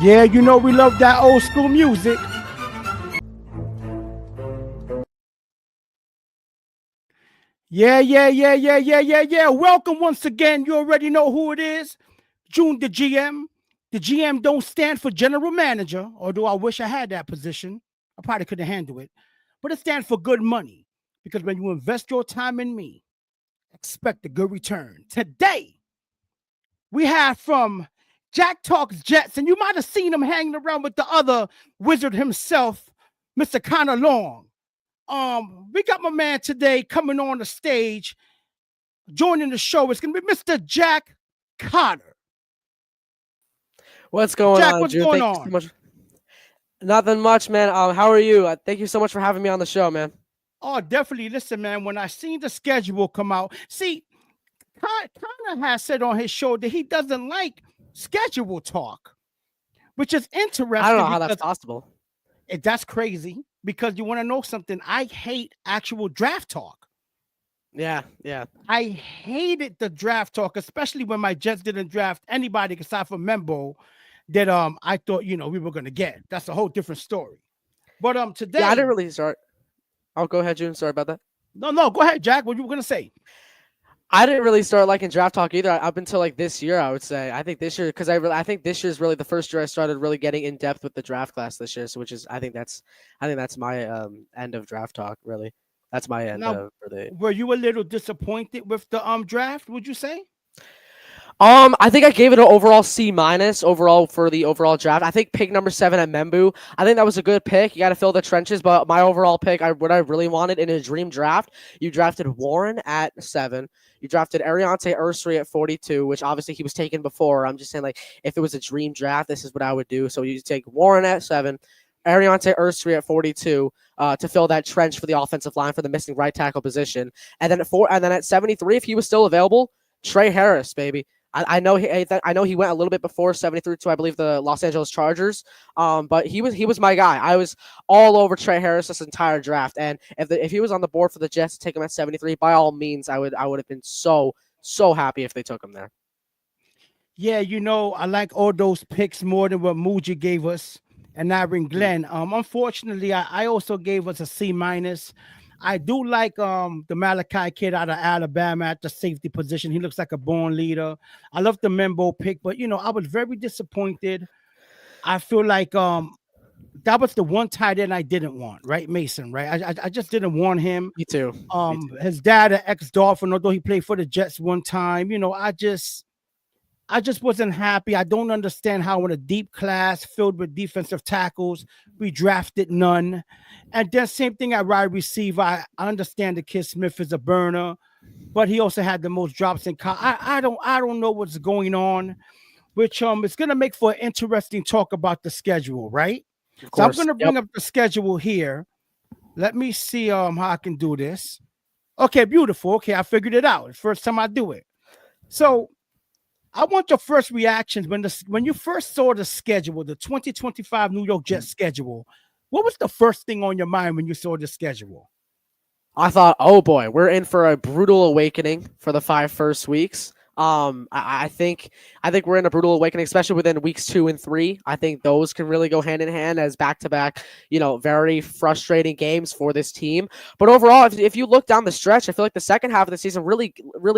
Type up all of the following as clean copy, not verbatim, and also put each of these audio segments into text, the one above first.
Yeah, you know we love that old school music. Yeah. Welcome once again. You already know who it is. June the GM. The GM don't stand for general manager, although I wish I had that position. I probably couldn't handle it. But it stands for good money. Because when you invest your time in me, expect a good return. Today, we have from Jack Talks Jets, and you might have seen him hanging around with the other wizard himself, Mr. Connor Long. We got my man today coming on the stage, joining the show. It's gonna be Mr. Jack Cotter. What's going Jack, on, what's Drew? going Thank you on? so much. Nothing much, man. How are you? Thank you so much for having me on the show, man. Oh, definitely. Listen, man, when I seen the schedule come out, see, Connor has said on his show that he doesn't like schedule talk, which is interesting. I don't know how that's possible. That's crazy because you want to know something. I hate actual draft talk. Yeah. I hated the draft talk, especially when my Jets didn't draft anybody aside from Membo that I thought, we were gonna get. That's a whole different story. But today, Yeah, I didn't really start. Oh, go ahead, June. Sorry about that. No, go ahead, Jack. What you were gonna say? I didn't really start liking draft talk either. Up until like this year, I would say. I think this year, because I think this year is really the first year I started really getting in depth with the draft class this year. So, which is I think that's my end of draft talk. Really, that's my end Now, for the. were you a little disappointed with the draft? Would you say? I think I gave it an overall C- overall for the overall draft. I think pick number 7 at Membu. I think that was a good pick. You got to fill the trenches, but my overall pick, what I really wanted in a dream draft, you drafted Warren at 7. You drafted Ariante Ursary at 42, which obviously he was taken before. I'm just saying, like, if it was a dream draft, this is what I would do. So you take Warren at 7, Ariante Ursary at 42 to fill that trench for the offensive line for the missing right tackle position, and then at 73, if he was still available, Trey Harris, baby. I know he went a little bit before 73 to I believe the Los Angeles Chargers, but he was my guy. I was all over Trey Harris this entire draft, and if he was on the board for the Jets to take him at 73, by all means, I would have been so happy if they took him there. Yeah, I like all those picks more than what Muji gave us and Aaron Glenn. Unfortunately, I also gave us a C-. I do like the Malachi kid out of Alabama at the safety position. He looks like a born leader. I love the Membo pick, but I was very disappointed. I feel like that was the one tight end I didn't want, right? Mason, right? I just didn't want him. Me too. His dad, an ex-Dolphin, although he played for the Jets one time, I just wasn't happy. I don't understand how in a deep class filled with defensive tackles, we drafted none. And then same thing at wide receiver. I understand the kid Smith is a burner, but he also had the most drops in college. I don't know what's going on, which it's gonna make for an interesting talk about the schedule, right? So I'm gonna bring up the schedule here. Let me see how I can do this. Okay, beautiful. Okay, I figured it out. First time I do it. So I want your first reactions when you first saw the schedule, the 2025 New York Jets schedule. What was the first thing on your mind when you saw the schedule? I thought, oh boy, we're in for a brutal awakening for the 5 first weeks. I think we're in a brutal awakening, especially within weeks 2 and 3. I think those can really go hand in hand as back-to-back, very frustrating games for this team. But overall, if you look down the stretch, I feel like the second half of the season really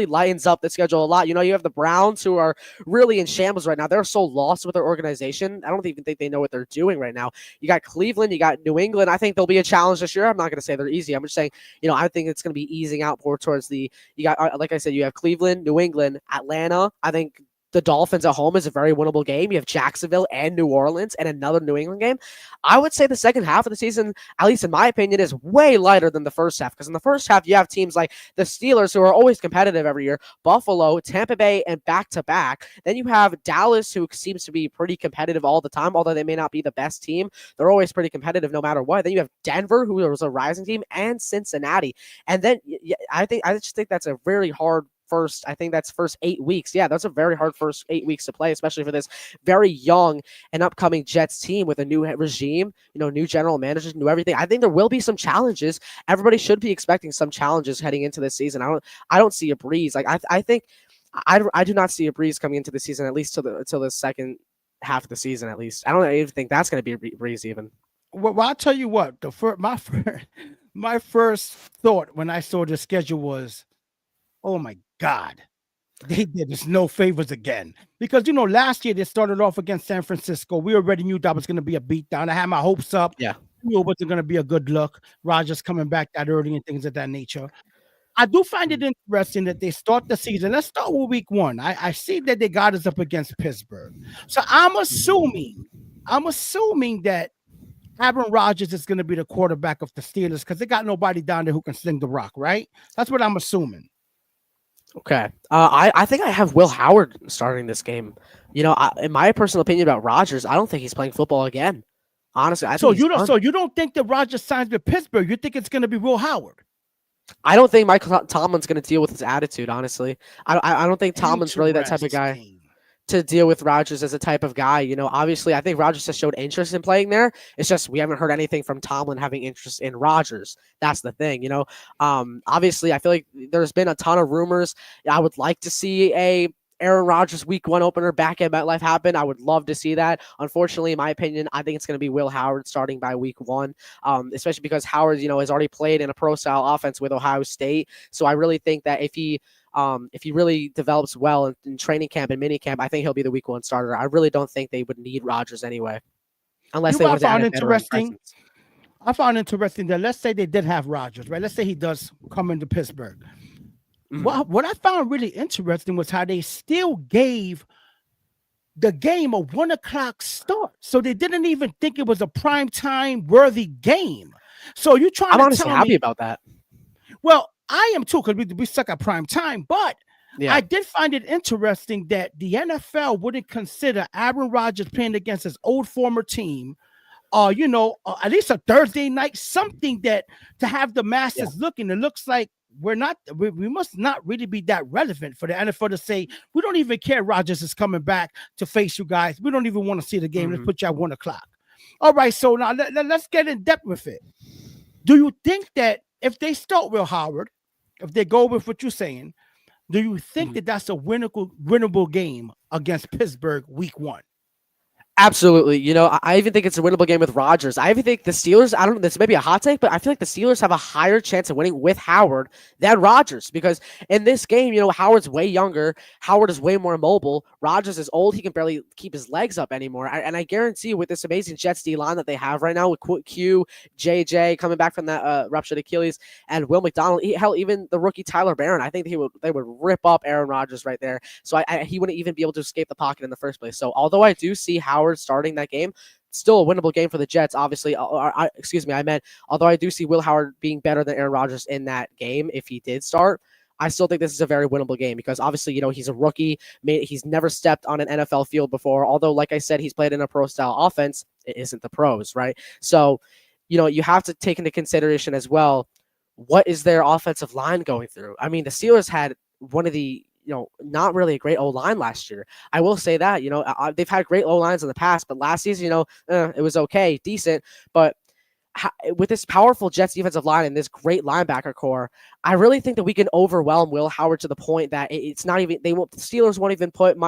lightens up the schedule a lot. You have the Browns, who are really in shambles right now. They're so lost with their organization. I don't even think they know what they're doing right now. You got Cleveland, you got New England. I think they'll be a challenge this year. I'm not going to say they're easy. I'm just saying, I think it's going to be easing out more towards you got, like I said, you have Cleveland, New England, Atlanta. I think the Dolphins at home is a very winnable game. You have Jacksonville and New Orleans and another New England game. I would say the second half of the season, at least in my opinion, is way lighter than the first half, because in the first half, you have teams like the Steelers, who are always competitive every year, Buffalo, Tampa Bay, and back-to-back. Then you have Dallas, who seems to be pretty competitive all the time, although they may not be the best team. They're always pretty competitive no matter what. Then you have Denver, who was a rising team, and Cincinnati. And then I just think that's a very hard first 8 weeks. Yeah, that's a very hard first 8 weeks to play, especially for this very young and upcoming Jets team with a new regime, new general managers, new everything. I think there will be some challenges. Everybody should be expecting some challenges heading into this season. I don't see a breeze. Like I think I do not see a breeze coming into the season, at least till the second half of the season. At least I don't even think that's going to be a breeze even. Well, I'll tell you what. My first thought when I saw the schedule was, oh my God, they did us no favors again. Because, last year they started off against San Francisco. We already knew that was going to be a beatdown. I had my hopes up. Yeah. We knew it wasn't going to be a good look. Rodgers coming back that early and things of that nature. I do find it interesting that they start the season. Let's start with week 1. I see that they got us up against Pittsburgh. So I'm assuming that Aaron Rodgers is going to be the quarterback of the Steelers, because they got nobody down there who can sling the rock, right? That's what I'm assuming. Okay. I think I have Will Howard starting this game. In my personal opinion about Rodgers, I don't think he's playing football again. Honestly, I think you don't think that Rodgers signs with Pittsburgh? You think it's going to be Will Howard? I don't think Michael Tomlin's going to deal with his attitude. Honestly, I don't think Tomlin's really that type of guy to deal with Rodgers as a type of guy. Obviously, I think Rodgers has showed interest in playing there. It's just we haven't heard anything from Tomlin having interest in Rodgers. That's the thing, Obviously, I feel like there's been a ton of rumors. I would like to see a Aaron Rodgers week 1 opener back at MetLife happen. I would love to see that. Unfortunately, in my opinion, I think it's going to be Will Howard starting by week 1, especially because Howard, has already played in a pro-style offense with Ohio State. So I really think that if he really develops well in training camp and mini camp, I think he'll be the week 1 starter. I really don't think they would need Rodgers anyway, unless they want to add a veteran presence. I found interesting that, let's say they did have Rodgers, right? Let's say he does come into Pittsburgh. Mm-hmm. What I found really interesting was how they still gave the game a 1 o'clock start. So they didn't even think it was a prime time worthy game. So you trying I'm to honestly happy about that. Well, I am too, because we suck at prime time. But yeah, I did find it interesting that the NFL wouldn't consider Aaron Rodgers playing against his old former team, at least a Thursday night, something that to have the masses looking. It looks like we must not really be that relevant for the NFL to say, we don't even care Rodgers is coming back to face you guys. We don't even want to see the game. Mm-hmm. Let's put you at 1 o'clock. All right, so now let's get in depth with it. Do you think that if they start Will Howard, if they go with what you're saying, do you think that that's a winnable game against Pittsburgh week 1? Absolutely. I even think it's a winnable game with Rodgers. I even think the Steelers, I don't know, this may be a hot take, but I feel like the Steelers have a higher chance of winning with Howard than Rodgers, because in this game, Howard's way younger. Howard is way more mobile. Rodgers is old. He can barely keep his legs up anymore. And I guarantee with this amazing Jets D line that they have right now with Q, JJ coming back from that ruptured Achilles, and Will McDonald, hell, even the rookie Tyler Barron, I think they would rip up Aaron Rodgers right there. So he wouldn't even be able to escape the pocket in the first place. So although I do see Howard starting that game, still a winnable game for the Jets, obviously. Although I do see Will Howard being better than Aaron Rodgers in that game if he did start, I still think this is a very winnable game, because obviously, he's a rookie. He's never stepped on an NFL field before, although, like I said, he's played in a pro-style offense. It isn't the pros, right? So, you have to take into consideration as well, what is their offensive line going through? I mean, the Steelers had one of the not really a great O-line last year. I will say that, they've had great O-lines in the past, but last season, it was okay, decent. But with this powerful Jets defensive line and this great linebacker core, I really think that we can overwhelm Will Howard to the point that it's not even, the Steelers won't even put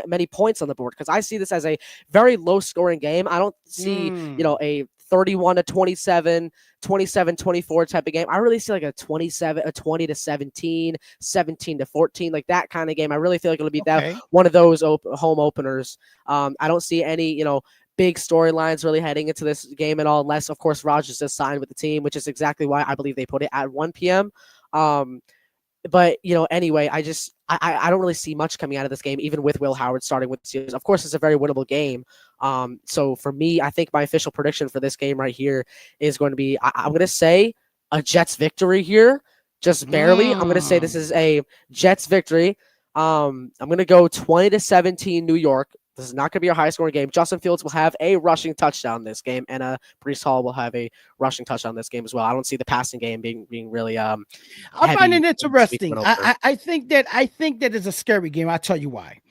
many points on the board, because I see this as a very low scoring game. I don't see, a 31-27, 27-24 type of game. I really see like a 20-17, 17-14, like that kind of game. I really feel like it'll be that one of those home openers. I don't see any, big storylines really heading into this game at all, unless, of course, Rodgers just signed with the team, which is exactly why I believe they put it at 1 p.m. but anyway, I don't really see much coming out of this game, even with Will Howard starting with the Steelers. Of course, it's a very winnable game. So for me, I think my official prediction for this game right here is going to be I'm going to say a Jets victory here, just barely. I'm going to say this is a Jets victory. I'm going to go 20-17 New York. This is not going to be a high scoring game. Justin Fields will have a rushing touchdown this game, and Breece Hall will have a rushing touchdown this game as well. I don't see the passing game being really I find it interesting. I think that is a scary game. I'll tell you why.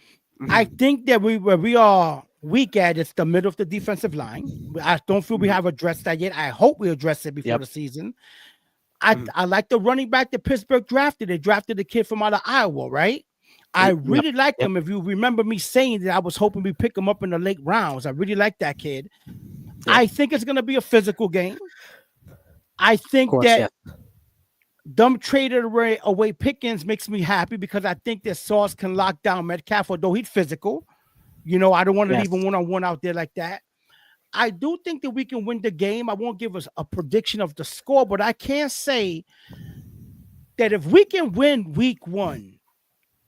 I think that where we are weak at is the middle of the defensive line. I don't feel we have addressed that yet. I hope we address it before the season. I like the running back that Pittsburgh drafted. They drafted the kid from out of Iowa, right? I really like him. If you remember me saying that I was hoping we pick him up in the late rounds. I really like that kid. I think it's going to be a physical game. I think that them traded away Pickens makes me happy because I think that Sauce can lock down Metcalf, although he's physical. I don't want to leave him one-on-one out there like that. I do think that we can win the game. I won't give us a prediction of the score, but I can say that if we can win week 1,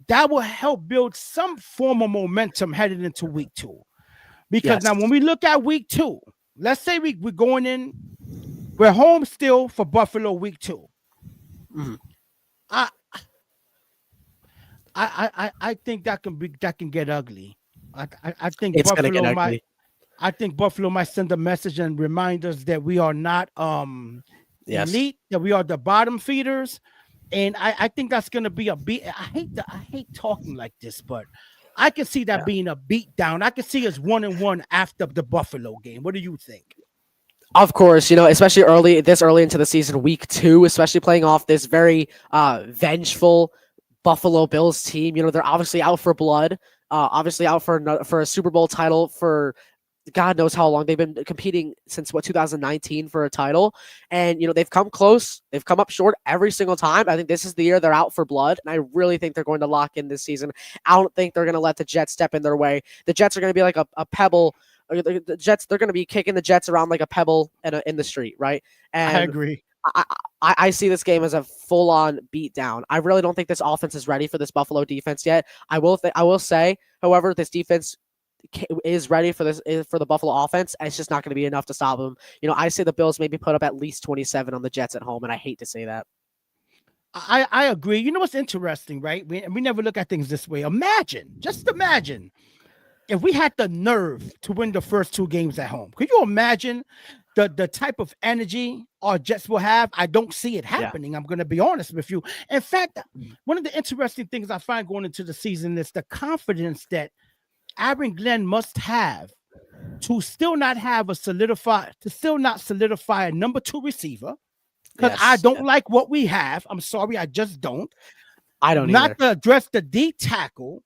that will help build some form of momentum headed into week 2. Because now when we look at week 2, let's say we're going in, we're home still for Buffalo week 2. I think that can get ugly. I think it's Buffalo might. I think Buffalo might send a message and remind us that we are not elite, that we are the bottom feeders. And I think that's going to be a beat. I hate talking like this, but I can see that being a beat down. I can see us 1-1 after the Buffalo game. What do you think? Of course, especially early into the season, week 2, especially playing off this very vengeful Buffalo Bills team. They're obviously out for blood, obviously out for a Super Bowl title for God knows how long. They've been competing since 2019 for a title, and they've come close, they've come up short every single time. I think this is the year they're out for blood, and I really think they're going to lock in this season. I don't think they're going to let the Jets step in their way. The Jets are going to be like a pebble. The Jets, they're going to be kicking the Jets around like a pebble in the street, right? And I agree. I see this game as a full-on beatdown. I really don't think this offense is ready for this Buffalo defense yet. I will say, however, this defense is ready for the Buffalo offense. It's just not going to be enough to stop them. I say the Bills maybe put up at least 27 on the Jets at home, and I hate to say that. I agree. You know what's interesting, right? We never look at things this way. Just imagine if we had the nerve to win the first 2 games at home. Could you imagine the type of energy our Jets will have? I don't see it happening. I'm going to be honest with you. In fact, one of the interesting things I find going into the season is the confidence that Aaron Glenn must have to still not solidify a number 2 receiver. Because I don't like what we have. I'm sorry, I just don't. I don't not either. To address the D tackle.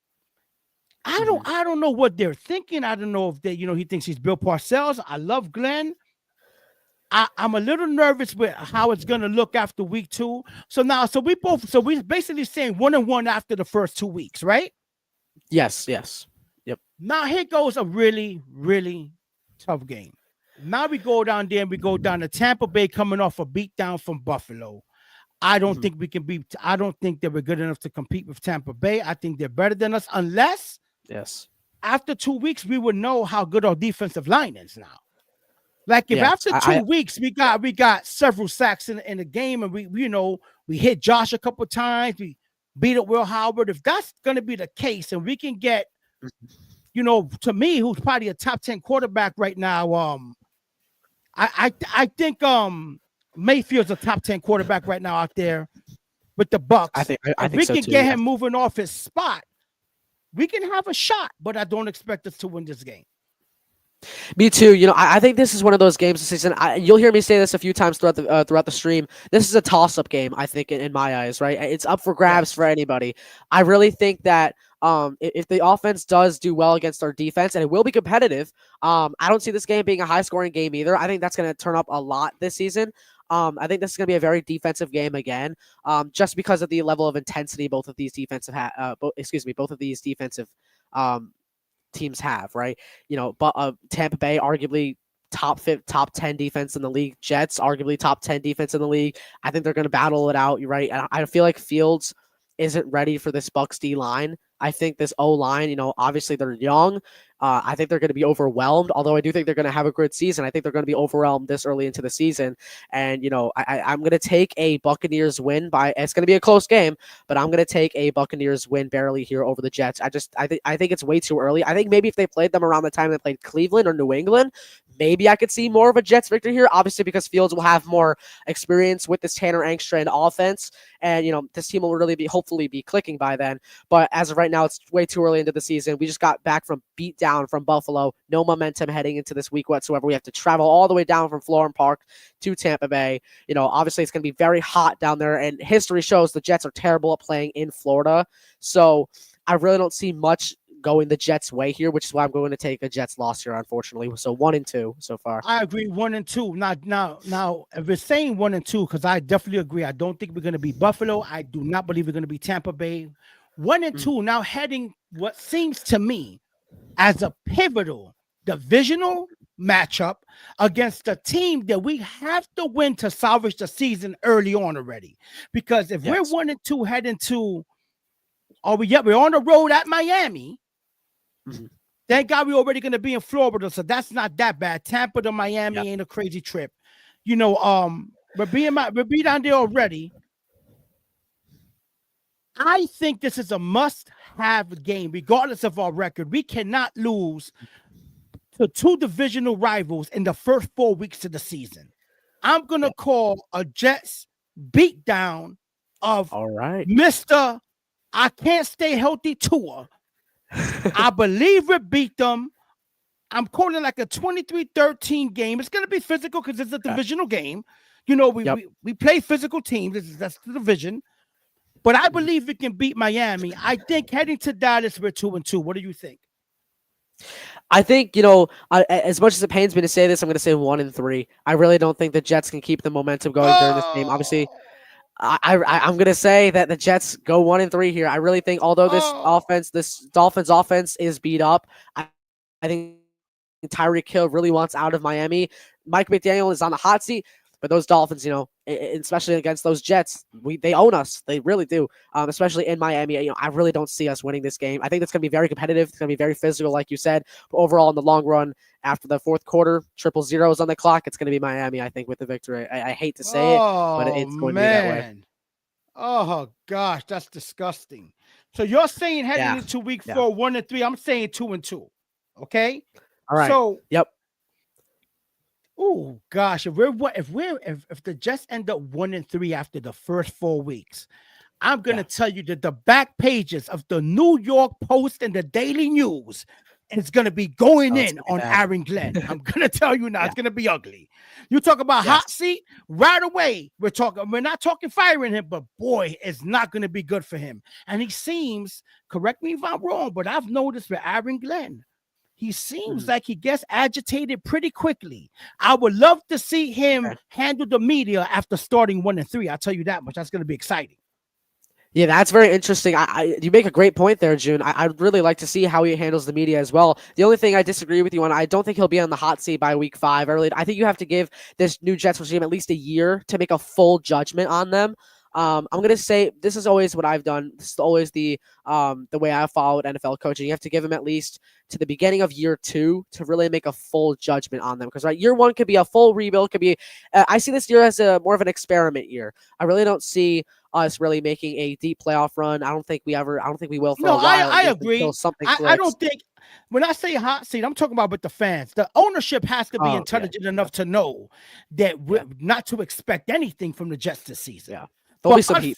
I don't know what they're thinking. I don't know if he thinks he's Bill Parcells. I love Glenn. I'm a little nervous with how it's going to look after week 2. So we're basically saying 1-1 after the first 2 weeks, right? Yes. Yep. Now here goes a really, really tough game. Now we go down there and we go down to Tampa Bay coming off a beatdown from Buffalo. I don't think we can I don't think that we're good enough to compete with Tampa Bay. I think they're better than us unless after 2 weeks we would know how good our defensive line is now. Like if after 2 weeks we got several sacks in the game and we hit Josh a couple times, we beat up Will Howard. If that's going to be the case and we can get, to me, who's probably a top 10 quarterback right now, I think Mayfield's a top 10 quarterback right now out there with the Bucks. I think we can get him moving off his spot, we can have a shot, but I don't expect us to win this game. Me too. I think this is one of those games this season. You'll hear me say this a few times throughout the stream. This is a toss-up game, I think, in my eyes. Right? It's up for grabs for anybody. I really think that if the offense does do well against our defense, and it will be competitive, I don't see this game being a high-scoring game either. I think that's going to turn up a lot this season. I think this is going to be a very defensive game again, just because of the level of intensity both of these defensive teams have, right? But Tampa Bay arguably top 10 defense in the league. Jets arguably top 10 defense in the league. I think they're going to battle it out. You're right. And I feel like Fields isn't ready for this Bucks D line. I think this O line, obviously they're young. I think they're going to be overwhelmed. Although I do think they're going to have a good season. I think they're going to be overwhelmed this early into the season. And I'm going to take a Buccaneers win by. It's going to be a close game, but I'm going to take a Buccaneers win barely here over the Jets. I think it's way too early. I think maybe if they played them around the time they played Cleveland or New England, maybe I could see more of a Jets victory here. Obviously, because Fields will have more experience with this Tanner Engstrand offense, and this team will really hopefully be clicking by then. But as of right now, it's way too early into the season. We just got back from beat down from Buffalo. No momentum heading into this week whatsoever. We have to travel all the way down from Florham Park to Tampa Bay. Obviously it's going to be very hot down there, and history shows the Jets are terrible at playing in Florida. So I really don't see much going the Jets' way here, which is why I'm going to take a Jets loss here, unfortunately. So 1-2 so far. I agree, 1-2. Now, if we're saying 1-2, because I definitely agree. I don't think we're going to be Buffalo. I do not believe we're going to be Tampa Bay. 1-2. Now heading what seems to me as a pivotal divisional matchup against a team that we have to win to salvage the season early on already. Because if we're 1-2 heading to, we're on the road at Miami. Mm-hmm. Thank God we're already going to be in Florida, so that's not that bad. Tampa to Miami ain't a crazy trip. We're down there already. I think this is a must-have game, regardless of our record. We cannot lose to two divisional rivals in the first 4 weeks of the season. I'm going to call a Jets beatdown of Mr. I can't stay healthy Tua. I believe we beat them. I'm calling it like a 23-13 game. It's going to be physical because it's a divisional game. We play physical teams. That's the division. But I believe we can beat Miami. I think heading to Dallas, we're 2-2. What do you think? I think, as much as it pains me to say this, I'm going to say 1-3. I really don't think the Jets can keep the momentum going during this game. Obviously, I'm going to say that the Jets go 1-3 here. I really think, although this Dolphins offense is beat up, I think Tyreek Hill really wants out of Miami. Mike McDaniel is on the hot seat. But those Dolphins, especially against those Jets, they own us. They really do, especially in Miami. I really don't see us winning this game. I think it's going to be very competitive. It's going to be very physical, like you said. But overall, in the long run, after the fourth quarter, 0-0 is on the clock. It's going to be Miami, I think, with the victory. I hate to say it, but it's going to be that way. Oh, gosh, that's disgusting. So you're saying heading into week 4, 1-3. I'm saying 2-2. Okay? All right. So, yep. Oh gosh, if the Jets end up 1-3 after the first 4 weeks, I'm gonna tell you that the back pages of the New York Post and the Daily News is gonna be going in on Aaron Glenn. I'm gonna tell you now, it's gonna be ugly. You talk about hot seat right away. We're not talking firing him, but boy, it's not gonna be good for him. And he seems, correct me if I'm wrong, but I've noticed with Aaron Glenn, he seems like he gets agitated pretty quickly. I would love to see him handle the media after starting 1-3. I'll tell you that much. That's going to be exciting. Yeah, that's very interesting. You make a great point there, June. I'd really like to see how he handles the media as well. The only thing I disagree with you on, I don't think he'll be on the hot seat by week 5. I think you have to give this new Jets regime at least a year to make a full judgment on them. I'm gonna say this is always what I've done. This is always the way I've followed NFL coaching. You have to give them at least to the beginning of year 2 to really make a full judgment on them. Because year 1 could be a full rebuild. Could be I see this year as more of an experiment year. I really don't see us really making a deep playoff run. I don't think we will for a while. I agree. I don't think. When I say hot seat, I'm talking about with the fans. The ownership has to be intelligent enough to know that we're not to expect anything from the Jets this season. Yeah. There'll be some heat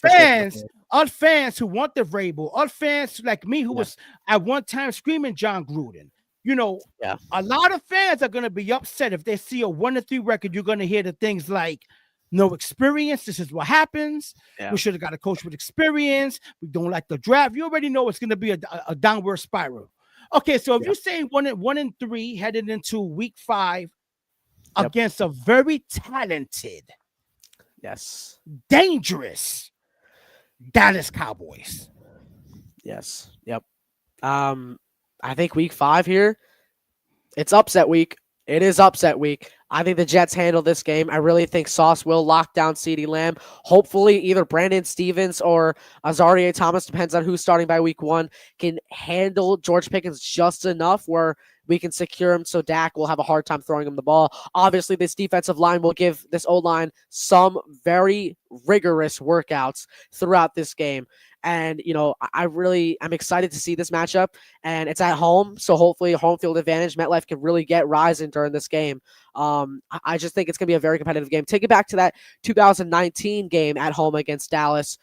us fans who want the Vrabel, us fans like me who was at one time screaming John Gruden. A lot of fans are going to be upset if they see a 1-3 record. You're going to hear the things like, no experience. This is what happens. Yeah. We should have got a coach with experience. We don't like the draft. You already know it's going to be a downward spiral. Okay, so if you're saying 1-3 headed into week 5 against a very talented, dangerous Dallas Cowboys. Yes. Yep. I think week 5 here, it's upset week. It is upset week. I think the Jets handle this game. I really think Sauce will lock down CeeDee Lamb. Hopefully, either Brandon Stevens or Azaria Thomas, depends on who's starting by week 1, can handle George Pickens just enough where we can secure him so Dak will have a hard time throwing him the ball. Obviously, this defensive line will give this O-line some very rigorous workouts throughout this game. And, I'm excited to see this matchup, and it's at home. So hopefully home field advantage, MetLife can really get rising during this game. I just think it's going to be a very competitive game. Take it back to that 2019 game at home against Dallas.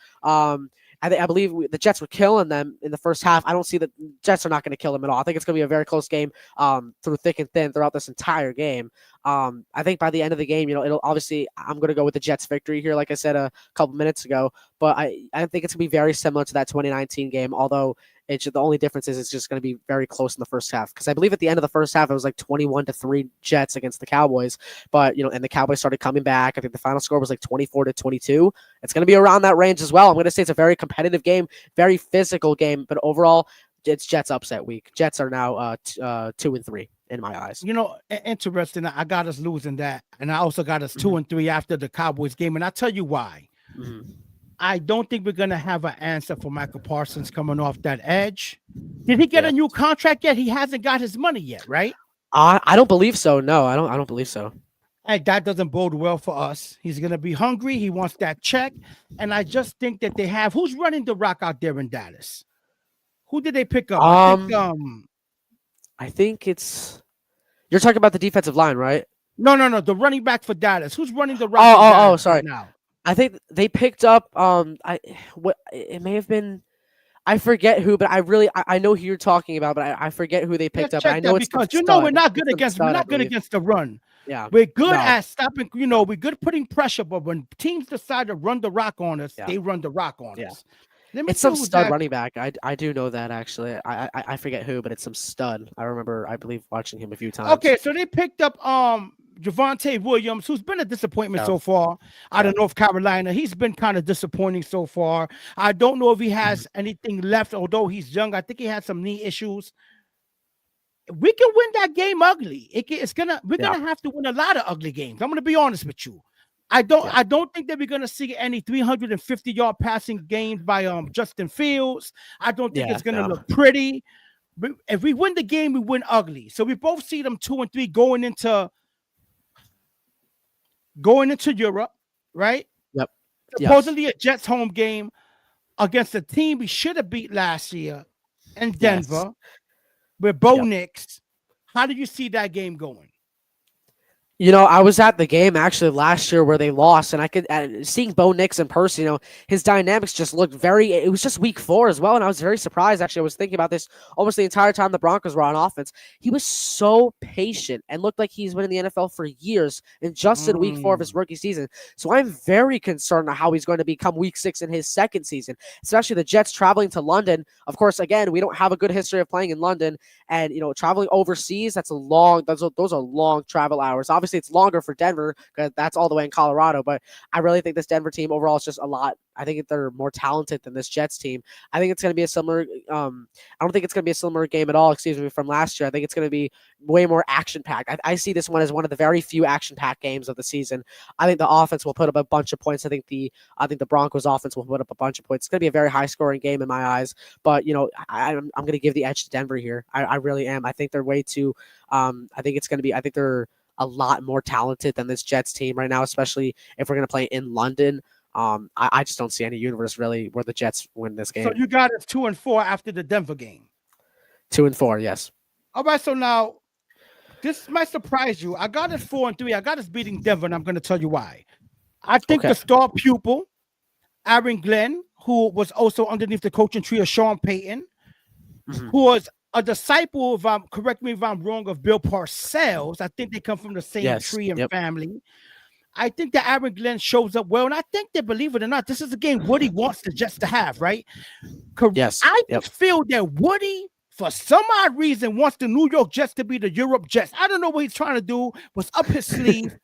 I believe the Jets were killing them in the first half. I don't see the Jets are not going to kill them at all. I think it's going to be a very close game through thick and thin throughout this entire game. I think by the end of the game, it'll obviously I'm going to go with the Jets victory here, like I said a couple minutes ago. But I think it's going to be very similar to that 2019 game, although the only difference is it's just going to be very close in the first half. Because I believe at the end of the first half, it was like 21-3 Jets against the Cowboys. But, and the Cowboys started coming back. I think the final score was like 24-22. It's going to be around that range as well. I'm going to say it's a very competitive game, very physical game. But overall, it's Jets upset week. Jets are now 2-3 in my eyes. Interesting. I got us losing that. And I also got us 2-3 after the Cowboys game. And I'll tell you why. I don't think we're going to have an answer for Michael Parsons coming off that edge. Did he get a new contract yet? He hasn't got his money yet, right? I don't believe so. No, I don't believe so. And that doesn't bode well for us. He's going to be hungry. He wants that check. And I just think that they have, who's running the rock out there in Dallas? Who did they pick up? I think it's, you're talking about the defensive line, right? No. The running back for Dallas. Who's running the rock? Sorry. Now? I think they picked up it may have been, I forget who, but I know who you're talking about, but I forget who they picked up. I know it's because we're not good against the run. Yeah, we're good at stopping. We're good putting pressure, but when teams decide to run the rock on us, they run the rock on us. It's some stud running back. I do know that actually. I forget who, but it's some stud. I believe watching him a few times. Okay, so they picked up Javonte Williams, who's been a disappointment so far out of North Carolina. He's been kind of disappointing so far. I don't know if he has anything left, although he's young. I think he had some knee issues. We can win that game ugly. We're gonna have to win a lot of ugly games. I'm gonna be honest with you. I don't think that we're gonna see any 350-yard passing games by Justin Fields. I don't think it's gonna look pretty. But if we win the game, we win ugly. So we both see them 2-3 going into Europe, right? Yep. Supposedly a Jets home game against a team we should have beat last year in Denver with Bo Nix. How do you see that game going? I was at the game actually last year where they lost, and I could seeing Bo Nix in person. His dynamics just looked it was just week 4 as well, and I was very surprised. Actually, I was thinking about this almost the entire time the Broncos were on offense. He was so patient and looked like he's been in the NFL for years, and just in week 4 of his rookie season. So I'm very concerned on how he's going to become week 6 in his second season, especially the Jets traveling to London. Of course, again, we don't have a good history of playing in London, and traveling overseas, those are long travel hours. Obviously, it's longer for Denver because that's all the way in Colorado, but I really think this Denver team overall is just a lot. I think they're more talented than this Jets team. I think it's going to be a similar. I don't think it's going to be a similar game at all. Excuse me, from last year. I think it's going to be way more action packed. I see this one as one of the very few action packed games of the season. I think the offense will put up a bunch of points. I think the Broncos offense will put up a bunch of points. It's going to be a very high scoring game in my eyes. But I'm going to give the edge to Denver here. I really am. I think they're way too. I think it's going to be. I think they're a lot more talented than this Jets team right now, especially if we're going to play in London. I just don't see any universe really where the Jets win this game. So you got us 2-4 after the Denver game. 2-4, yes. All right, so now this might surprise you. I got us 4-3. I got us beating Denver, and I'm going to tell you why. I think the star pupil, Aaron Glenn, who was also underneath the coaching tree of Sean Payton, who was a disciple, correct me if I'm wrong, of Bill Parcells. I think they come from the same tree and family. I think that Aaron Glenn shows up well, and I think that, believe it or not, this is a game Woody wants the Jets to have, right? Yes. I feel that Woody, for some odd reason, wants the New York Jets to be the Europe Jets. I don't know what he's trying to do. What's up his sleeve?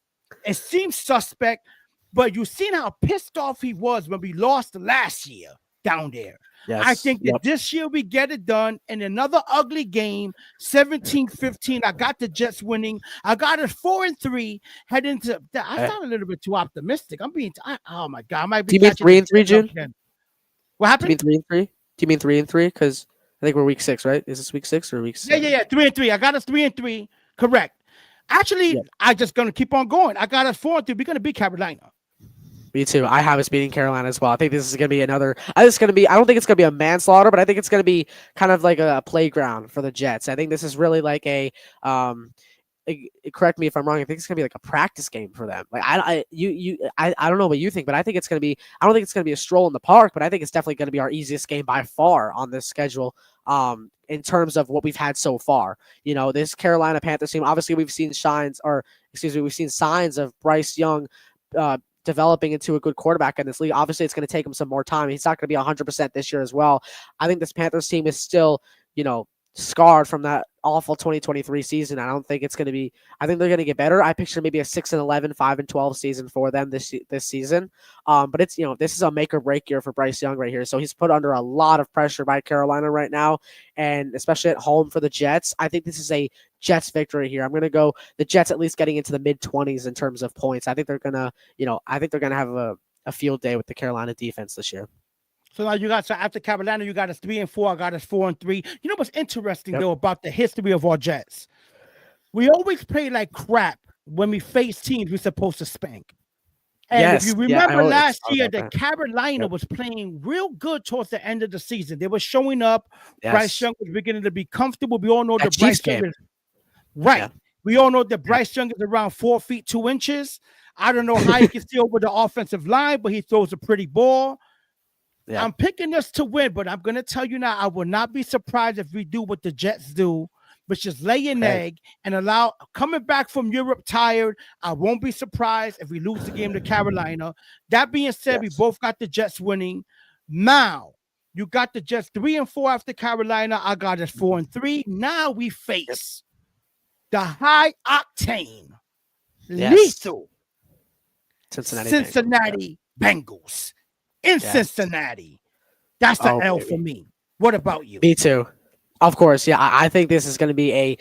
It seems suspect, but you've seen how pissed off he was when we lost last year. down there. I Yes. think that Yep. this year we get it done in another ugly game, 17-15. I got the Jets winning. I got it 4-3. Head into that. I sound a little bit too optimistic. Oh my God, I might be Do you mean catching the 3-3, jet June? again. What Do you happened? mean 3-3? Do you mean 3-3? Because I think we're week 6, right? Is this week 6 or week 7? Yeah. 3-3. I got us 3-3. Correct. Actually, Yep. I just gonna keep on going. I got us 4-3. We're gonna beat Carolina. Me too. I have us beating Carolina as well. I think this is going to be another. I don't think it's going to be a manslaughter, but I think it's going to be kind of like a playground for the Jets. I think this is really like a. Correct me if I'm wrong. I think it's gonna be like a practice game for them. Like I don't know what you think, but I think it's gonna be. I don't think it's gonna be a stroll in the park, but I think it's definitely gonna be our easiest game by far on this schedule. In terms of what we've had so far, this Carolina Panthers team. Obviously, we've seen we've seen signs of Bryce Young. Developing into a good quarterback in this league. Obviously, it's going to take him some more time. He's not going to be 100% this year as well. I think this Panthers team is still, scarred from that awful 2023 season. I don't think it's going to be. I think they're going to get better. I picture maybe a 6-11, 5-12 season for them this season. But it's this is a make or break year for Bryce Young right here. So he's put under a lot of pressure by Carolina right now, and especially at home for the Jets. I think this is a Jets victory here. I'm going to go the Jets at least getting into the mid-20s in terms of points. I think they're going to, have a field day with the Carolina defense this year. So now after Carolina, you got us 3-4. I got us 4-3. You know what's interesting though about the history of our Jets? We always play like crap when we face teams we're supposed to spank. And if you remember last year, that Carolina was playing real good towards the end of the season. They were showing up. Yes. Bryce Young was beginning to be comfortable. We all know that Bryce Young is right. Yeah. We all know that Bryce Young is around 4 feet 2 inches. I don't know how he can see over the offensive line, but he throws a pretty ball. Yeah. I'm picking us to win, but I'm going to tell you now, I will not be surprised if we do what the Jets do, which is lay an egg and allow coming back from Europe tired. I won't be surprised if we lose the game to Carolina. That being said, we both got the Jets winning. Now, you got the Jets 3-4 after Carolina. I got us 4-3. Now we face the high octane, lethal Cincinnati Bengals. In Cincinnati. That's the L for me. What about you? Me too. Of course, yeah. I think this is going to be a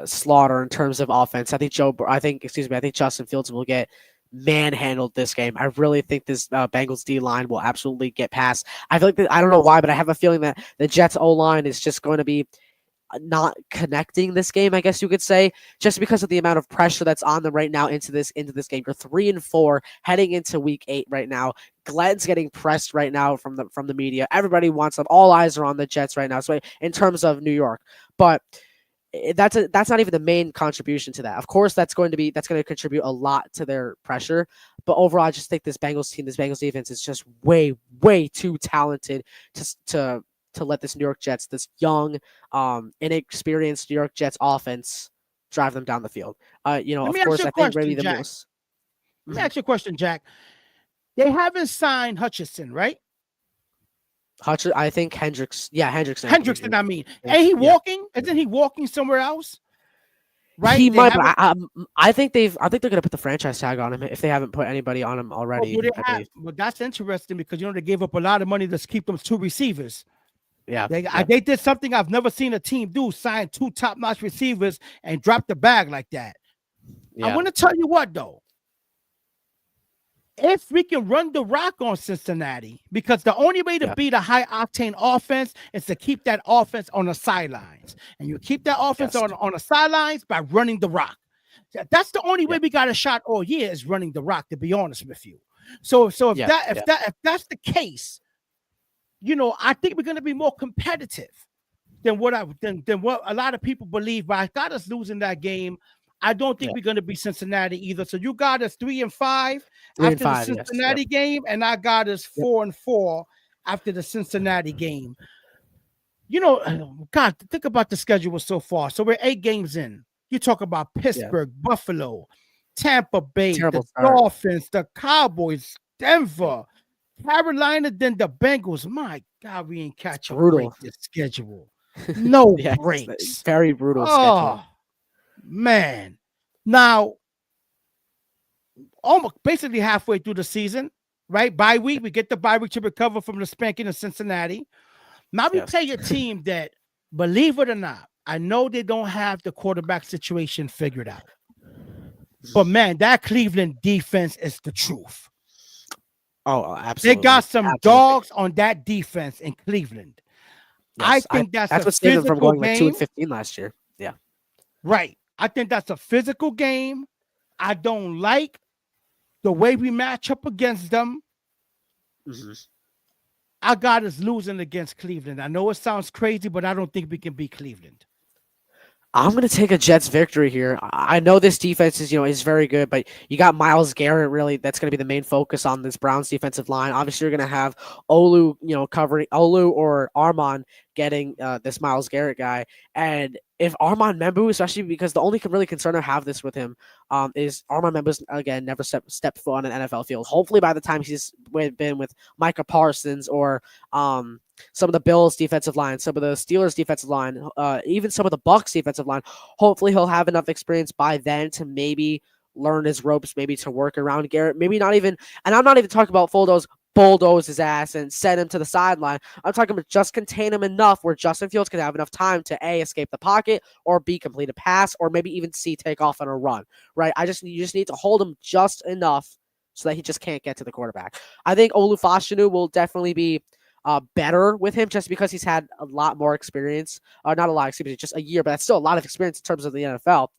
slaughter in terms of offense. I think Justin Fields will get manhandled this game. I really think this Bengals D line will absolutely get past. I feel like I don't know why, but I have a feeling that the Jets O line is just going to be not connecting this game, I guess you could say, just because of the amount of pressure that's on them right now into this game. You're 3-4 heading into week 8 right now. Glenn's getting pressed right now from the media. Everybody wants them. All eyes are on the Jets right now. So in terms of New York, but that's not even the main contribution to that. Of course, that's going to contribute a lot to their pressure. But overall, I just think this Bengals defense is just way, way too talented to let this New York Jets, this young, inexperienced New York Jets offense drive them down the field. Of course, I think really the most. Let me ask you a question, Jack. They haven't signed Hutchinson, right? I think Hendricks. Yeah, Hendrickson. Hendrickson, I mean. Ain't he walking? Isn't he walking somewhere else? Right? He might, but I think they're going to put the franchise tag on him if they haven't put anybody on him already. Well, that's interesting because, they gave up a lot of money to keep them 2 receivers. Yeah, they did something I've never seen a team do: sign 2 top-notch receivers and drop the bag like that. Yeah. I want to tell you what, though. If we can run the rock on Cincinnati, because the only way to beat a high-octane offense is to keep that offense on the sidelines, and you keep that offense on the sidelines by running the rock. That's the only way we got a shot all year is running the rock. To be honest with you, so if that's the case. I think we're going to be more competitive than what a lot of people believe. But I got us losing that game. I don't think we're going to be Cincinnati either. So you got us 3-5 after the Cincinnati game, and I got us 4-4 after the Cincinnati game. God, think about the schedule so far. So we're 8 games in. You talk about Pittsburgh, Buffalo, Tampa Bay, the Dolphins, the Cowboys, Denver, Carolina, then the Bengals. My God, we ain't catch a break this schedule. No breaks. Very brutal schedule. Man. Now, almost basically halfway through the season, right? Bye week. We get the bye week to recover from the spanking of Cincinnati. Now we Yes. play a team that, believe it or not, I know they don't have the quarterback situation figured out. But man, that Cleveland defense is the truth. Oh, They absolutely. got some Absolutely. dogs on that defense in Cleveland. I Yes. think that's That's a what saved them from physical going like 2 and game. 15 last year. Yeah. Right. I think that's a physical game. I don't like the way we match up against them. Mhm. I got us losing against Cleveland. I know it sounds crazy, but I don't think we can beat Cleveland. I'm gonna take a Jets victory here. I know this defense is very good, but you got Myles Garrett. Really, that's gonna be the main focus on this Browns defensive line. Obviously, you're gonna have Olu, covering Olu or Armon getting this Myles Garrett guy. And if Armon Membu, especially because the only really concern I have this with him, is Armon Membu's again never stepped foot on an NFL field. Hopefully, by the time he's been with Micah Parsons or some of the Bills defensive line, some of the Steelers defensive line, even some of the Bucks defensive line. Hopefully he'll have enough experience by then to maybe learn his ropes, maybe to work around Garrett. Maybe not even, and I'm not even talking about bulldoze his ass and send him to the sideline. I'm talking about just contain him enough where Justin Fields can have enough time to A, escape the pocket, or B, complete a pass, or maybe even C, take off on a run, right? You just need to hold him just enough so that he just can't get to the quarterback. I think Olufashinu will definitely be better with him just because he's had a lot more experience. Not a lot of experience, just a year, but that's still a lot of experience in terms of the NFL.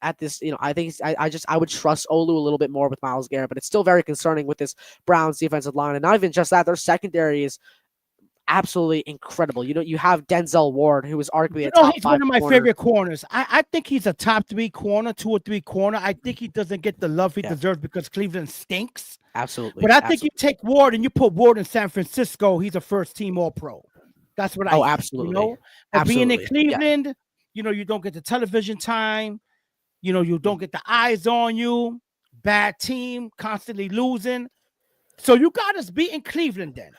At this, I think I would trust Olu a little bit more with Myles Garrett, but it's still very concerning with this Browns defensive line. And not even just that, their secondary is absolutely incredible. You have Denzel Ward, who is arguably a top He's 5 one of my corner. favorite corners. I think he's a top 3 corner, 2 or 3 corner. I think he doesn't get the love he deserves because Cleveland stinks. Absolutely. But I think you take Ward and you put Ward in San Francisco, he's a first team All Pro. That's what I think. Absolutely. But being in Absolutely. Cleveland, you don't get the television time. You don't get the eyes on you. Bad team, constantly losing. So you got us beating Cleveland then.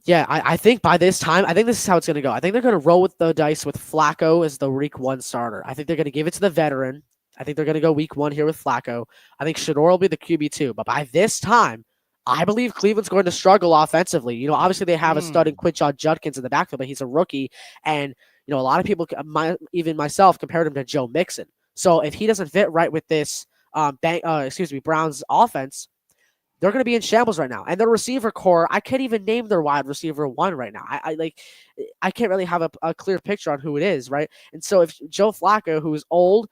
Yeah, I think by this time, I think this is how it's going to go. I think they're going to roll with the dice with Flacco as the week 1 starter. I think they're going to give it to the veteran. I think they're going to go week 1 here with Flacco. I think Shador will be the QB2. But by this time, I believe Cleveland's going to struggle offensively. Obviously they have a stud in Quinshon Judkins in the backfield, but he's a rookie. And, a lot of people, even myself, compared him to Joe Mixon. So if he doesn't fit right with this Browns offense, they're going to be in shambles right now. And their receiver core, I can't even name their wide receiver 1 right now. I can't really have a clear picture on who it is, right? And so if Joe Flacco, who is old,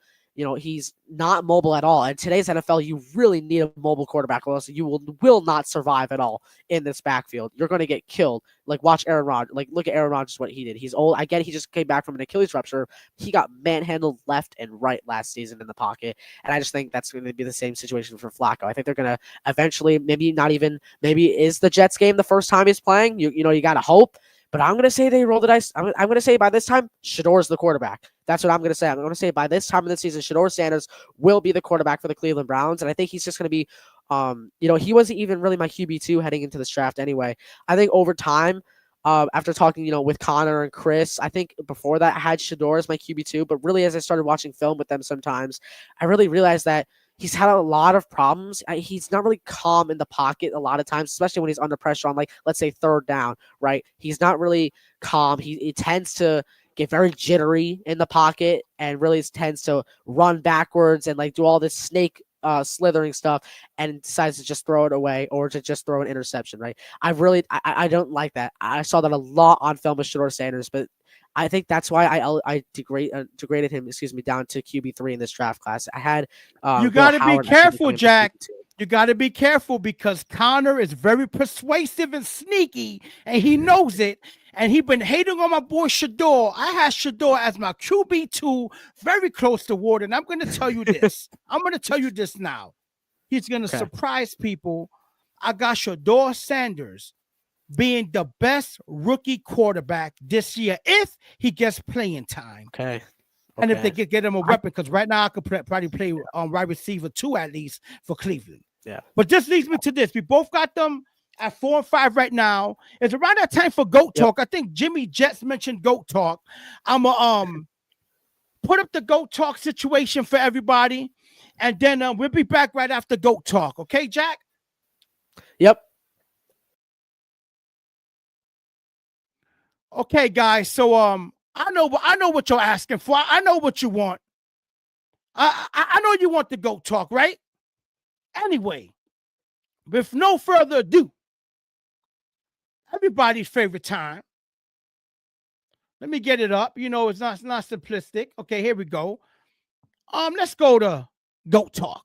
he's not mobile at all. In today's NFL, you really need a mobile quarterback, or else you will not survive at all in this backfield. You're going to get killed. Watch Aaron Rodgers. Look at Aaron Rodgers, what he did. He's old. I get it. He just came back from an Achilles rupture. He got manhandled left and right last season in the pocket. And I just think that's going to be the same situation for Flacco. I think they're going to eventually, maybe is the Jets game the first time he's playing. You got to hope. But I'm going to say they roll the dice. I'm going to say by this time, Shador's the quarterback. That's what I'm going to say. I'm going to say by this time of the season, Shador Sanders will be the quarterback for the Cleveland Browns. And I think he's just going to be, he wasn't even really my QB2 heading into this draft anyway. I think over time, after talking, with Connor and Chris, I think before that I had Shador as my QB2. But really, as I started watching film with them sometimes, I really realized that he's had a lot of problems. He's not really calm in the pocket a lot of times, especially when he's under pressure on, let's say, 3rd down, right? He's not really calm. He tends to get very jittery in the pocket and really tends to run backwards and do all this snake slithering stuff and decides to just throw it away or to just throw an interception, right? I don't like that. I saw that a lot on film with Shador Sanders, but I think that's why I degraded him, down to QB3 in this draft class. I had you got to be careful, Jack. You got to be careful because Connor is very persuasive and sneaky, and he knows it. And he been hating on my boy Shador. I had Shador as my QB2, very close to Ward. And I'm going to tell you this. I'm going to tell you this now. He's going to surprise people. I got Shador Sanders being the best rookie quarterback this year if he gets playing time. Okay. And if they could get him a weapon, because right now I could probably play wide receiver 2 at least for Cleveland. Yeah. But this leads me to this. We both got them at 4 and 5 right now. It's around that time for GOAT Talk. I think Jimmy Jets mentioned GOAT Talk. I'm going to put up the GOAT Talk situation for everybody. And then we'll be back right after GOAT Talk. Okay, Jack? Yep. Okay, guys. So I know what you're asking for. I know what you want. I know you want the GOAT talk, right? Anyway, with no further ado, everybody's favorite time. Let me get it up. You know, it's not simplistic. Okay, here we go. Let's go to GOAT talk.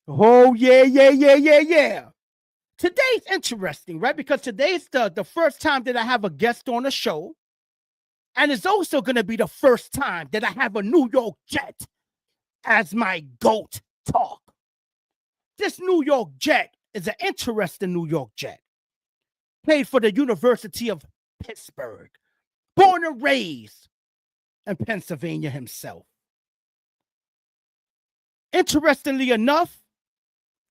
Oh yeah. Today's interesting, right? Because today's the first time that I have a guest on the show. And it's also going to be the first time that I have a New York Jet as my GOAT talk. This New York Jet is an interesting New York Jet. Played for the University of Pittsburgh. Born and raised in Pennsylvania himself. Interestingly enough,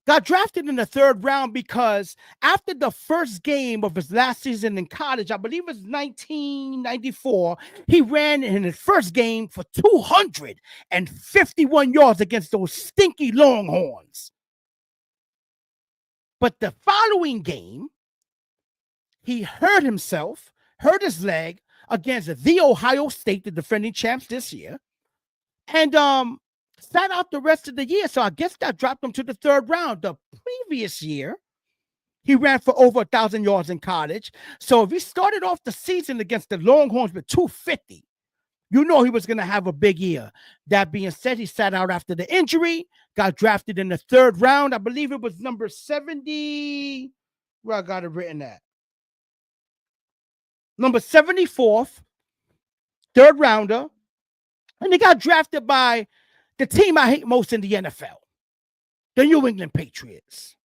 got drafted in the 3rd round because after the first game of his last season in college, I believe it was 1994, he ran in his first game for 251 yards against those stinky Longhorns. But the following game, he hurt himself, hurt his leg against the Ohio State, the defending champs this year, and sat out the rest of the year. So I guess that dropped him to the 3rd round. The previous year, he ran for over 1,000 yards in college. So if he started off the season against the Longhorns with 250, you know he was going to have a big year. That being said, he sat out after the injury, got drafted in the 3rd round. I believe it was number 70. Where I got it written at. Number 74th, 3rd rounder. And he got drafted by the team I hate most in the NFL, the New England Patriots.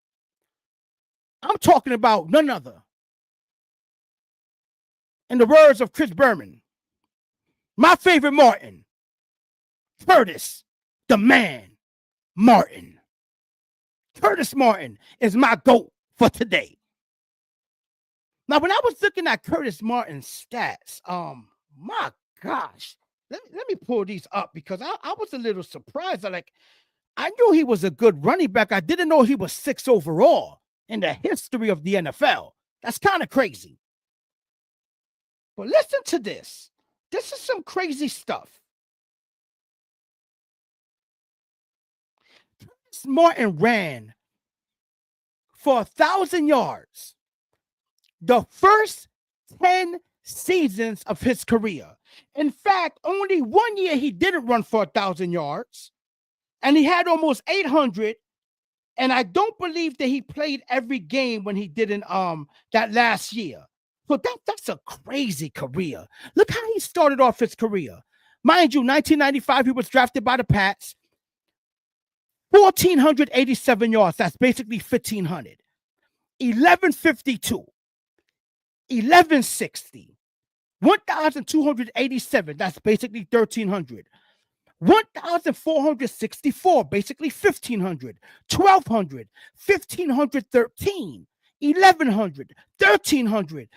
I'm talking about none other. In the words of Chris Berman, my favorite Martin, Curtis, the man, Martin. Curtis Martin is my GOAT for today. Now, when I was looking at Curtis Martin's stats, my gosh, let me pull these up because I was a little surprised. I knew he was a good running back. I didn't know he was 6 overall in the history of the NFL. That's kind of crazy. But listen to this. This is some crazy stuff. Curtis Martin ran for 1,000 yards the first 10 seasons of his career. In fact, only 1 year he didn't run for 1,000 yards, and he had almost 800. And I don't believe that he played every game when he did in that last year. So that's a crazy career. Look how he started off his career. Mind you, 1995, he was drafted by the Pats. 1,487 yards. That's basically 1,500. 1,152. 1,160. 1,287. That's basically 1,300. 1,464, basically 1,500, 1,200, 1,513, 1,100, 1,300.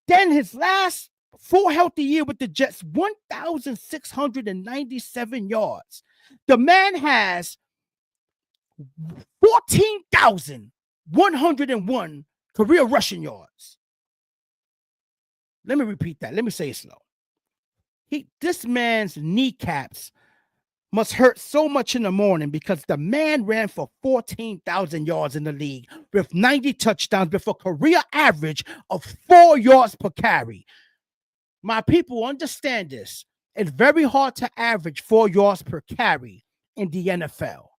Then his last full healthy year with the Jets, 1,697 yards. The man has 14,101 career rushing yards. Let me repeat that. Let me say it slow. This man's kneecaps must hurt so much in the morning because the man ran for 14,000 yards in the league with 90 touchdowns with a career average of 4 yards per carry. My people, understand this. It's very hard to average 4 yards per carry in the NFL.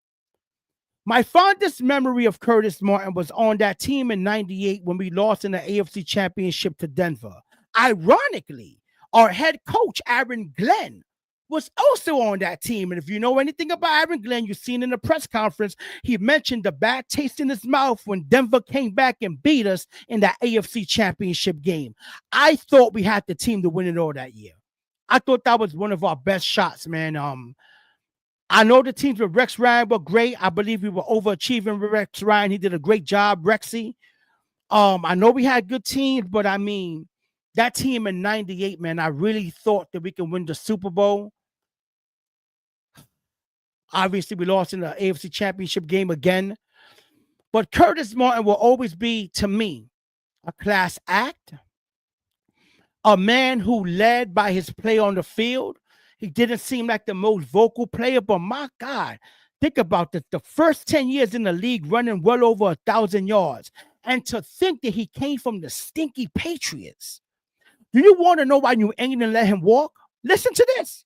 My fondest memory of Curtis Martin was on that team in 98 when we lost in the AFC Championship to Denver. Ironically, our head coach, Aaron Glenn, was also on that team. And if you know anything about Aaron Glenn, you've seen in the press conference, he mentioned the bad taste in his mouth when Denver came back and beat us in that AFC Championship game. I thought we had the team to win it all that year. I thought that was one of our best shots, man. I know the teams with Rex Ryan were great. I believe we were overachieving with Rex Ryan. He did a great job, Rexy. I know we had good teams, but I mean, that team in '98, man, I really thought that we could win the Super Bowl. Obviously, we lost in the AFC Championship game again. But Curtis Martin will always be, to me, a class act, a man who led by his play on the field. He didn't seem like the most vocal player, but my God, think about this. The first 10 years in the league running well over 1,000 yards. And to think that he came from the stinky Patriots. Do you want to know why New England let him walk? Listen to this.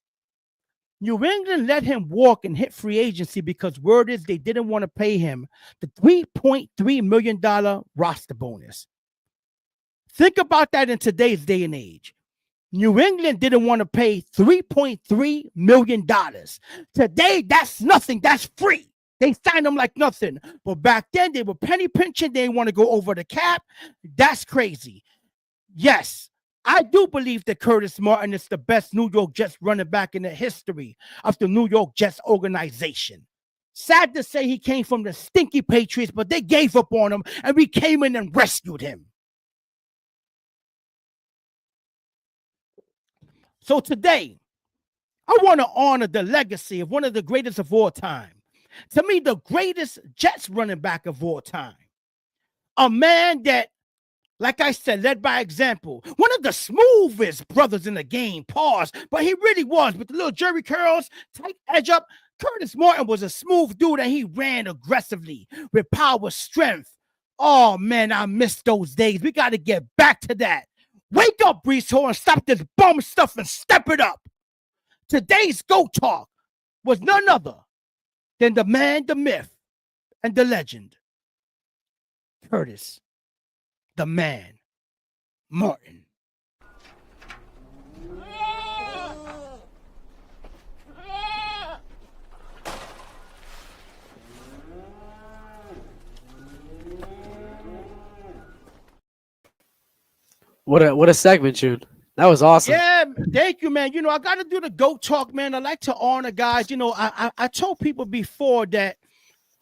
New England let him walk and hit free agency because word is they didn't want to pay him the $3.3 million roster bonus. Think about that in today's day and age. New England didn't want to pay $3.3 million. Today, that's nothing. That's free. They signed him like nothing. But back then, they were penny pinching. They didn't want to go over the cap. That's crazy. Yes, I do believe that Curtis Martin is the best New York Jets running back in the history of the New York Jets organization. Sad to say he came from the stinky Patriots, but they gave up on him, and we came in and rescued him. So today, I want to honor the legacy of one of the greatest of all time. To me, the greatest Jets running back of all time. A man that, like I said, led by example. One of the smoothest brothers in the game, pause, but he really was. With the little jerry curls, tight edge up, Curtis Martin was a smooth dude, and he ran aggressively with power, strength. Oh, man, I miss those days. We got to get back to that. Wake up, Brees Hall, and stop this bum stuff and step it up. Today's GOAT Talk was none other than the man, the myth, and the legend, Curtis, the man, Martin. What a segment, June. That was awesome. Yeah, thank you, man. You know, I got to do the GOAT Talk, man. I like to honor guys. You know, I told people before that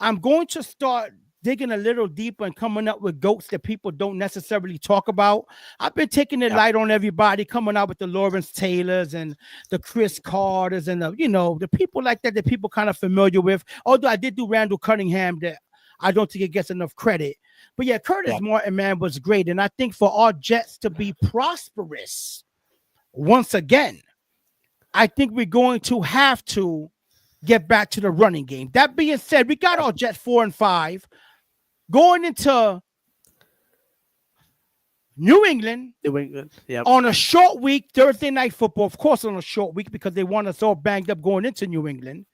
I'm going to start digging a little deeper and coming up with GOATs that people don't necessarily talk about. I've been taking it light on everybody, coming out with the Lawrence Taylors and the Chris Carters and the people like that people kind of familiar with. Although I did do Randall Cunningham that I don't think it gets enough credit. But yeah, Curtis Martin, man, was great. And I think for our Jets to be prosperous once again, I think we're going to have to get back to the running game. That being said, we got our Jets 4-5 going into New England on a short week, Thursday Night Football. Of course, on a short week because they want us all banged up going into New England.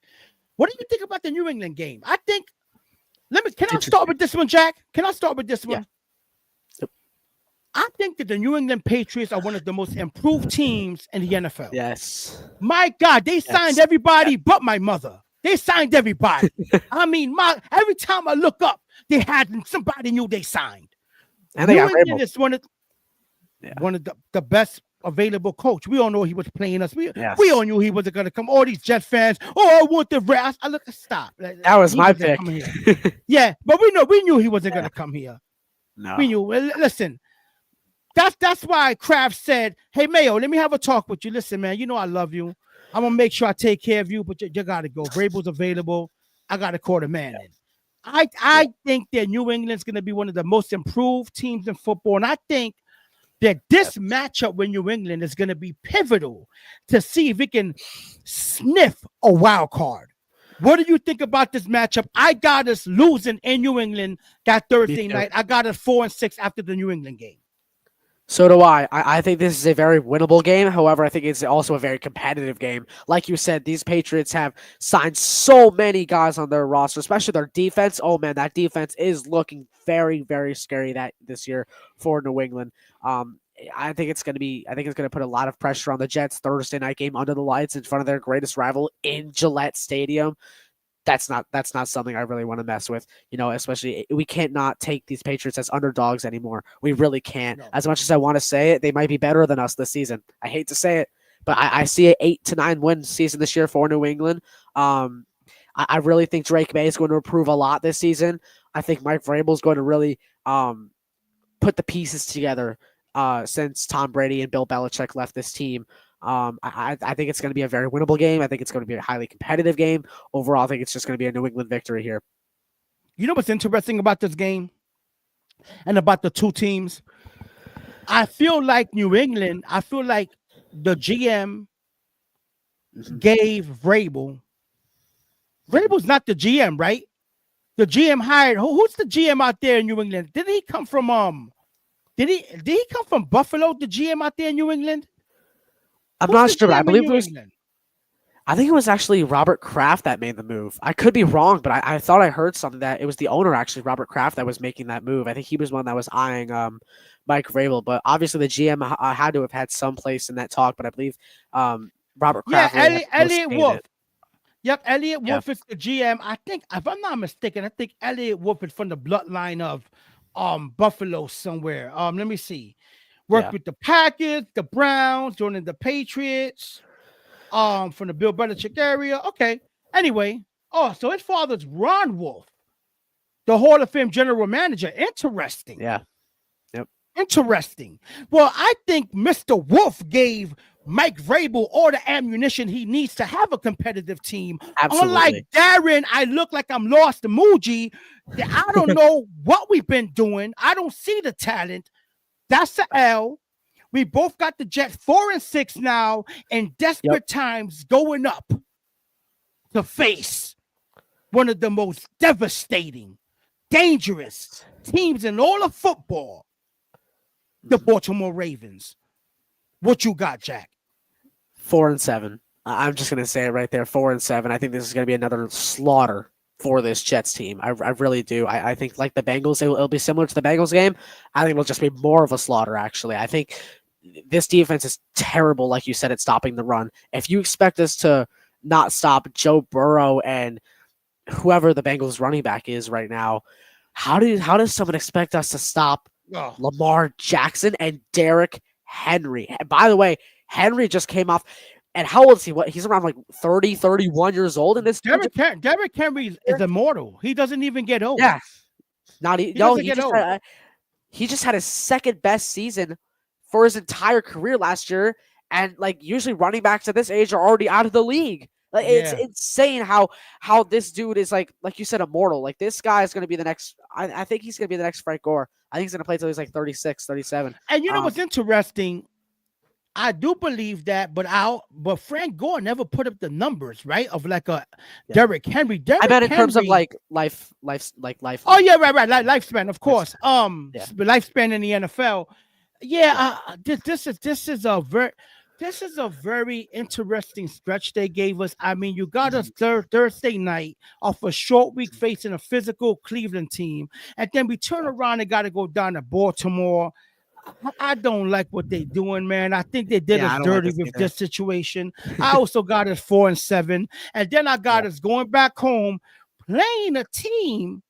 What do you think about the New England game? I think, can I start with this one, Jack? Can I start with this one? Yeah. Yep. I think that the New England Patriots are one of the most improved teams in the NFL. Yes. My God, they signed everybody but my mother. They signed everybody. I mean, every time I look up, they had somebody new they signed. And they New got England is one of the best available coach. We all know he was playing us. We all knew he wasn't going to come. All these Jet fans, I want the Rats. I look, stop. That was my pick. Yeah, but we knew he wasn't going to come here. No. We knew. Listen, that's why Kraft said, hey, Mayo, let me have a talk with you. Listen, man, you know I love you. I'm going to make sure I take care of you, but you got to go. Vrabel's available. I got to call the man in. I think that New England's going to be one of the most improved teams in football, and I think that this matchup with New England is going to be pivotal to see if it can sniff a wild card. What do you think about this matchup? I got us losing in New England that Thursday night. I got us 4-6 after the New England game. So do I. I think this is a very winnable game. However, I think it's also a very competitive game. Like you said, these Patriots have signed so many guys on their roster, especially their defense. Oh, man, that defense is looking very, very scary this year for New England. I think it's going to put a lot of pressure on the Jets Thursday night game under the lights in front of their greatest rival in Gillette Stadium. That's not something I really want to mess with, especially we can't not take these Patriots as underdogs anymore. We really can't. No. As much as I want to say it, they might be better than us this season. I hate to say it, but I see an 8-9 win season this year for New England. I really think Drake May is going to improve a lot this season. I think Mike Vrabel is going to really put the pieces together since Tom Brady and Bill Belichick left this team. I think it's going to be a very winnable game. I think it's going to be a highly competitive game. Overall, I think it's just going to be a New England victory here. You know what's interesting about this game and about the two teams? I feel like New England, I feel like the GM gave Vrabel. Vrabel's not the GM, right? The GM hired who's the GM out there in New England? Did he come from did he come from Buffalo, the GM out there in New England? I'm Who's not the sure, but GM in New England? I think it was actually Robert Kraft that made the move. I could be wrong, but I thought I heard something that it was the owner, actually, Robert Kraft, that was making that move. I think he was one that was eyeing Mike Vrabel, but obviously the GM had to have had some place in that talk, but I believe Robert Yeah, Kraft really Elliot Wolf. it. Yep, Elliot Yeah. Wolf is the GM. I think, if I'm not mistaken, I think Elliot Wolf is from the bloodline of Buffalo somewhere. Let me see. Worked with the Packers, the Browns, joining the Patriots, from the Bill Belichick area. Okay. Anyway, so his father's Ron Wolf, the Hall of Fame general manager. Interesting. Yeah. Yep. Interesting. Well, I think Mr. Wolf gave Mike Vrabel all the ammunition he needs to have a competitive team. Absolutely. Unlike Darren, I look like I'm lost emoji. I don't know what we've been doing. I don't see the talent. That's the L. We both got the Jets 4-6 now, and desperate times going up to face one of the most devastating, dangerous teams in all of football, the Baltimore Ravens. What you got, Jack? 4-7. I'm just gonna say it right there. 4-7. I think this is gonna be another slaughter for this Jets team. I really do. I think like the Bengals, it'll be similar to the Bengals game. I think it'll just be more of a slaughter. Actually, I think this defense is terrible, like you said, at stopping the run. If you expect us to not stop Joe Burrow and whoever the Bengals running back is right now, how does someone expect us to stop Lamar Jackson and Derrick Henry? And by the way, Henry just came off. And how old is he? What? He's around like 30, 31 years old in this. Derrick Henry is immortal. He doesn't even get old. Yeah. He just had his second best season for his entire career last year. And like usually running backs at this age are already out of the league. Like it's insane how this dude is like you said, immortal. Like this guy is going to be the next. I think he's going to be the next Frank Gore. I think he's going to play till he's like 36, 37. And you know what's interesting? I do believe that, but Frank Gore never put up the numbers, right? Of like a Derrick Henry. I meant in terms of like life. Oh yeah, right. Lifespan, of course. Lifespan in the NFL. Yeah, this is a very interesting stretch they gave us. I mean, you got us Thursday night off a short week facing a physical Cleveland team, and then we turn around and got to go down to Baltimore. I don't like what they're doing, man. I think they did us dirty with this situation. I also got us 4-7, and then I got us going back home playing a team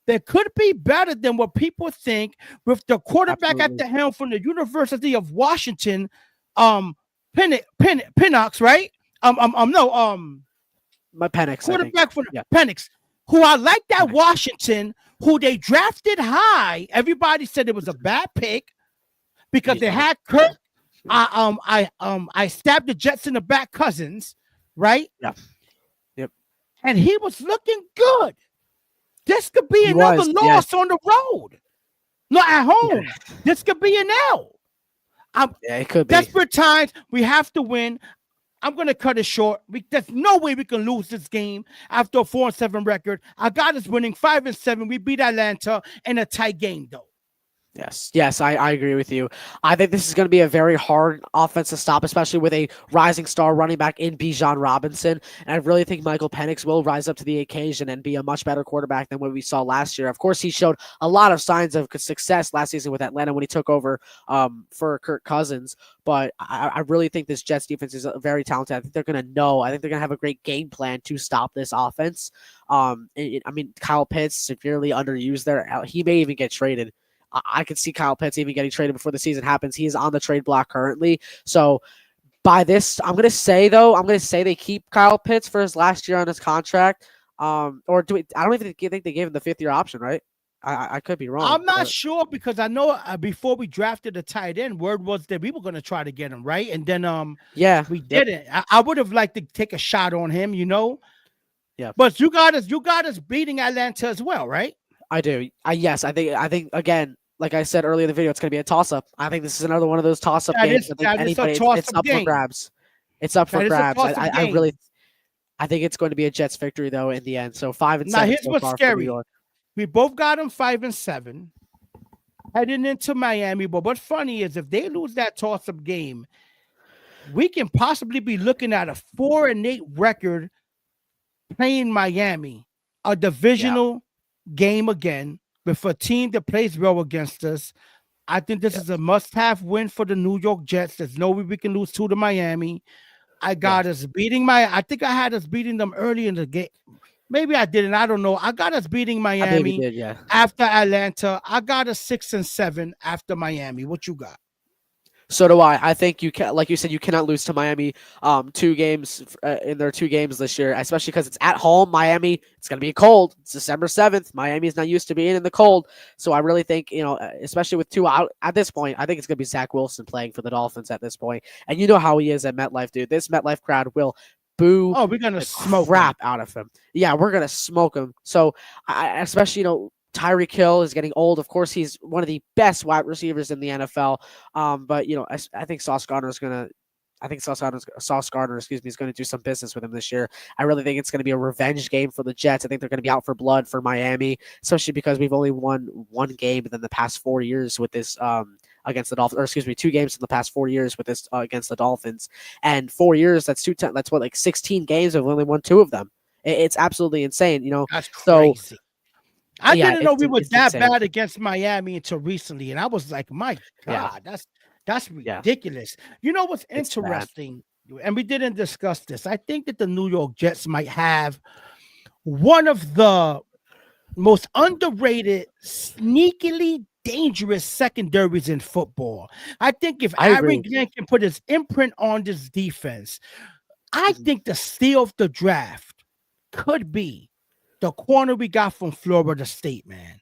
that could be better than what people think, with the quarterback at the helm from the University of Washington, Penix, right? My Penix quarterback from Penix, who I like that Washington, who they drafted high. Everybody said it was a bad pick because they had Kirk. I stabbed the Jets in the back, Cousins, right? Yeah. Yep. And he was looking good. This could be another loss on the road. Not at home. Yeah. This could be an L. It could be. Desperate times, we have to win. I'm going to cut it short. There's no way we can lose this game after a 4-7 record. I got us winning 5-7. We beat Atlanta in a tight game, though. Yes, I agree with you. I think this is going to be a very hard offense to stop, especially with a rising star running back in Bijan Robinson. And I really think Michael Penix will rise up to the occasion and be a much better quarterback than what we saw last year. Of course, he showed a lot of signs of success last season with Atlanta when he took over for Kirk Cousins. But I really think this Jets defense is very talented. I think they're going to know. I think they're going to have a great game plan to stop this offense. I mean, Kyle Pitts severely underused there. He may even get traded. I could see Kyle Pitts even getting traded before the season happens. He is on the trade block currently. So by this, I'm going to say they keep Kyle Pitts for his last year on his contract. I don't even think they gave him the 5th year option, right? I could be wrong, I'm not but sure because I know before we drafted the tight end, word was that we were going to try to get him right, and then yeah, we yep, didn't. I would have liked to take a shot on him, yeah. but you got us beating Atlanta as well, right? I do. Yes, I think again, like I said earlier in the video, it's gonna be a toss up. I think this is another one of those toss up That games. is I think that is a anybody, toss it's up up for game. grabs. It's up for That is a grabs. toss up I really, game. I think it's going to be a Jets victory though in the end. So 5 and Now 7 here's so what's far for New scary. York. We both got them 5-7 heading into Miami. But what's funny is if they lose that toss up game, we can possibly be looking at a 4-8 record playing Miami, a Yeah, divisional game again with a team that plays well against us. I think this yeah, is a must-have win for the New York Jets. There's no way we can lose two to Miami. I yeah. got us beating I think I had us beating them early in the game. Maybe I didn't. I don't know. I got us beating I believe you Miami did. Yeah. after Atlanta. I got us 6-7 after Miami. What you got? So do I. I think you can, like you said, you cannot lose to Miami. 2 games in their 2 games this year, especially because it's at home. Miami, it's gonna be cold. It's December 7th. Miami is not used to being in the cold, so I really think especially with 2 out at this point, I think it's gonna be Zach Wilson playing for the Dolphins at this point. And you know how he is at MetLife, dude. This MetLife crowd will boo Oh, we're gonna the smoke crap them. out of him. Yeah, we're gonna smoke him. So especially Tyreek Hill is getting old. Of course, he's one of the best wide receivers in the NFL. But I think Sauce Gardner is gonna. I think Sauce Gardner, excuse me, is going to do some business with him this year. I really think it's going to be a revenge game for the Jets. I think they're going to be out for blood for Miami, especially because we've only won 1 game within the past 4 years with this against the Dolphins, or excuse me, 2 games in the past 4 years with this against the Dolphins. And 4 years, that's 2 that's what, like 16 games. We've only won 2 of them. It's absolutely insane, That's So crazy. I yeah, didn't know we were it's that insane. bad against Miami until recently, and I was like, "My Yeah. God, that's Yeah. ridiculous." You know what's It's bad. interesting, and we didn't discuss this. I think that the New York Jets might have one of the most underrated, sneakily dangerous secondaries in football. I think if I Aaron agree. Glenn can put his imprint on this defense, I Mhm. think the steal of the draft could be the corner we got from Florida State, man.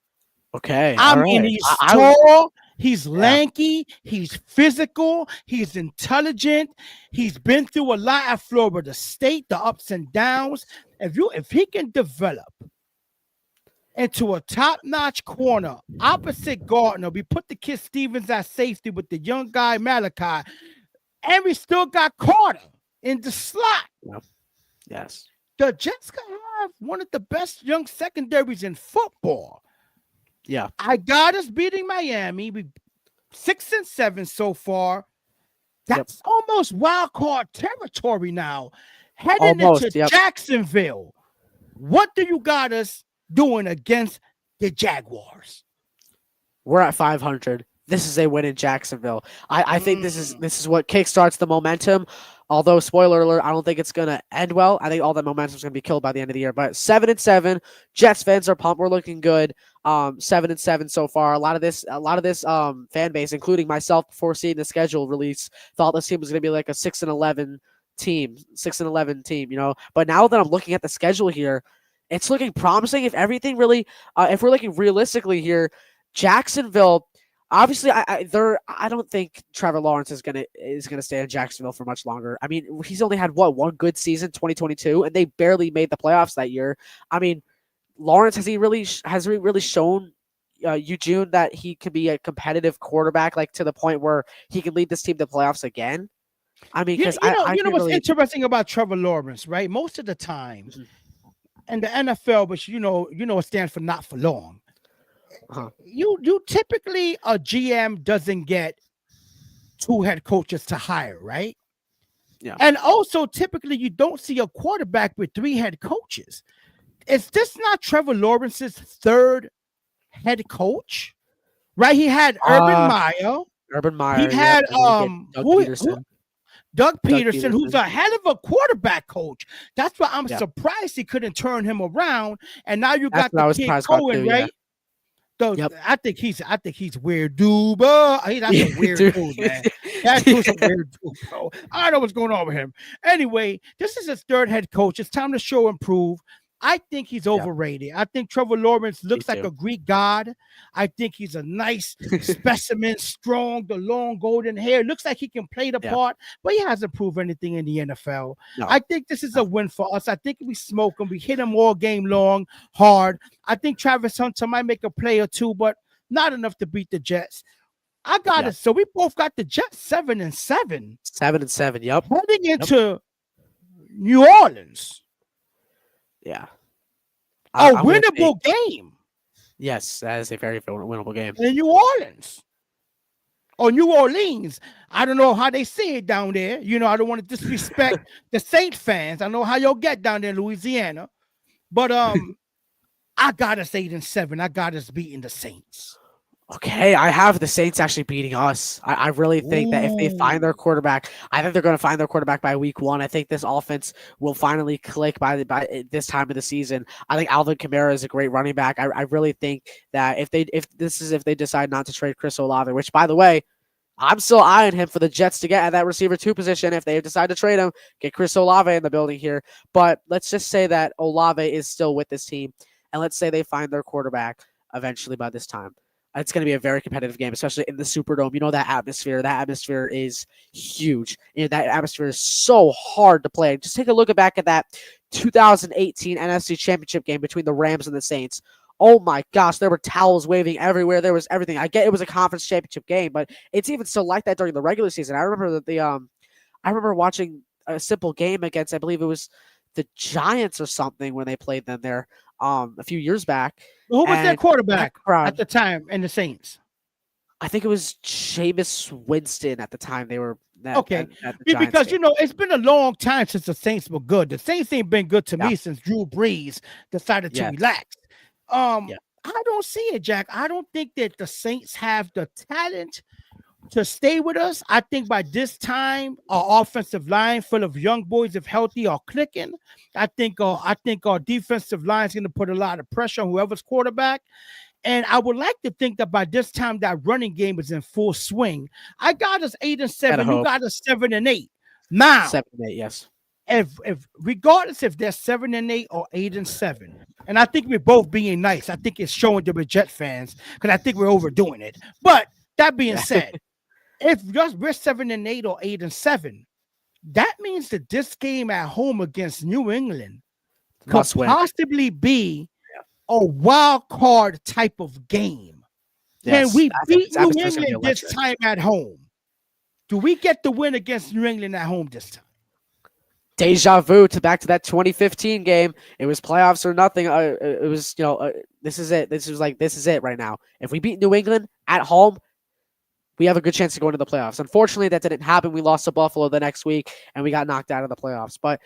Okay. I All mean, right. he's I would. tall, he's Yeah. lanky, he's physical, he's intelligent. He's been through a lot at Florida State, the ups and downs. If he can develop into a top-notch corner opposite Gardner, we put the kid Stevens at safety with the young guy Malachi, and we still got Carter in the slot. Yeah. Yes. The Jets can have one of the best young secondaries in football. Yeah. I got us beating Miami. We 6-7 so far. That's almost wild card territory now. Heading Almost. into Yep. Jacksonville. What do you got us doing against the Jaguars? We're at 500. This is a win in Jacksonville. I think this is what kickstarts the momentum. Although, spoiler alert, I don't think it's gonna end well. I think all that momentum is gonna be killed by the end of the year. But 7-7, Jets fans are pumped. We're looking good. 7-7 so far. A lot of this fan base, including myself, before seeing the schedule release, thought this team was gonna be like a 6-11 team. But now that I'm looking at the schedule here, it's looking promising. If everything really, if we're looking realistically here, Jacksonville. Obviously, I don't think Trevor Lawrence is gonna stay in Jacksonville for much longer. I mean, he's only had one good season, 2022, and they barely made the playoffs that year. I mean, Lawrence has he really shown Eugene that he can be a competitive quarterback, like to the point where he can lead this team to playoffs again? I mean, because you know can what's really. interesting about Trevor Lawrence, right? Most of the time Mhm. in the NFL, but it stands for not for long. Uh-huh. You typically a GM doesn't get 2 head coaches to hire, right? Yeah. And also typically you don't see a quarterback with 3 head coaches. Is this not Trevor Lawrence's 3rd head coach? Right? He had Urban Meyer. Urban Meyer. He had Doug Peterson. Doug Peterson, who's Peterson. a hell of a quarterback coach. That's why I'm Yeah. surprised he couldn't turn him around. And now you That's got what I the was kid surprised about Cohen, too, yeah. right? So Yep. I think he's weird dude, bro. That's a weird dude, man. That dude's a weird dude, bro. I don't know what's going on with him. Anyway, this is his 3rd head coach. It's time to show and prove. I think he's Yeah, overrated. I think Trevor Lawrence me looks like too. a Greek god. I think he's a nice specimen, strong, the long golden hair. Looks like he can play the Yeah, part, but he hasn't proved anything in the NFL. no, I think this is no. a win for us. I think we smoke him. We hit him all game long, hard. I think Travis Hunter might make a play or two, but not enough to beat the Jets. I got Yeah, it. So we both got the Jets 7-7 7-7. Yep, heading yep. into New Orleans. Yeah, A I'm gonna take. winnable game Yes, that is a very winnable game. in New Orleans or New Orleans. I don't know how they say it down there. I don't want to disrespect the Saint fans. I know how y'all get down there in Louisiana. But I got us 8-7. I got us beating the Saints. Okay, I have the Saints actually beating us. I really think that if they find their Ooh. quarterback, I think they're going to find their quarterback by week 1. I think this offense will finally click by this time of the season. I think Alvin Kamara is a great running back. I really think that if they decide not to trade Chris Olave, which by the way, I'm still eyeing him for the Jets to get at that receiver 2 position. If they decide to trade him, get Chris Olave in the building here. But let's just say that Olave is still with this team, and let's say they find their quarterback eventually by this time. It's going to be a very competitive game, especially in the Superdome. You know, that atmosphere. That atmosphere is huge. That atmosphere is so hard to play. Just take a look back at that 2018 NFC Championship game between the Rams and the Saints. Oh my gosh, there were towels waving everywhere. There was everything. I get it was a conference championship game, but it's even still like that during the regular season. I remember that I remember watching a simple game against, I believe it was the Giants or something when they played them there a few years back. Who was their And that quarterback at crowd, the time in the Saints? I think it was Jameis Winston at the time they were Okay. at the Giants Because, game. it's been a long time since the Saints were good. The Saints ain't been good to Yeah, me since Drew Brees decided to yeah, relax. yeah. I don't see it, Jack. I don't think that the Saints have the talent to stay with us. I think by this time, our offensive line full of young boys, if healthy, are clicking. I think our defensive line is going to put a lot of pressure on whoever's quarterback. And I would like to think that by this time that running game is in full swing. I got us Gotta 8-7. You hope. got us 7-8. Now, 7-8, yes. if regardless if they're 7-8 or 8-7, and I think we're both being nice. I think it's showing to the Jet fans because I think we're overdoing it. But that being Yeah. said, if we're 7-8 or 8-7, that means that this game at home against New England could Must win. possibly be a wild card type of game. Can Yes. we I think beat this New atmosphere is going to be England this electric. time at home? Do we get the win against New England at home this time? Deja vu back to that 2015 game. It was playoffs or nothing. It was, this is it. This is it right now. If we beat New England at home, we have a good chance to go into the playoffs. Unfortunately, that didn't happen. We lost to Buffalo the next week, and we got knocked out of the playoffs. But,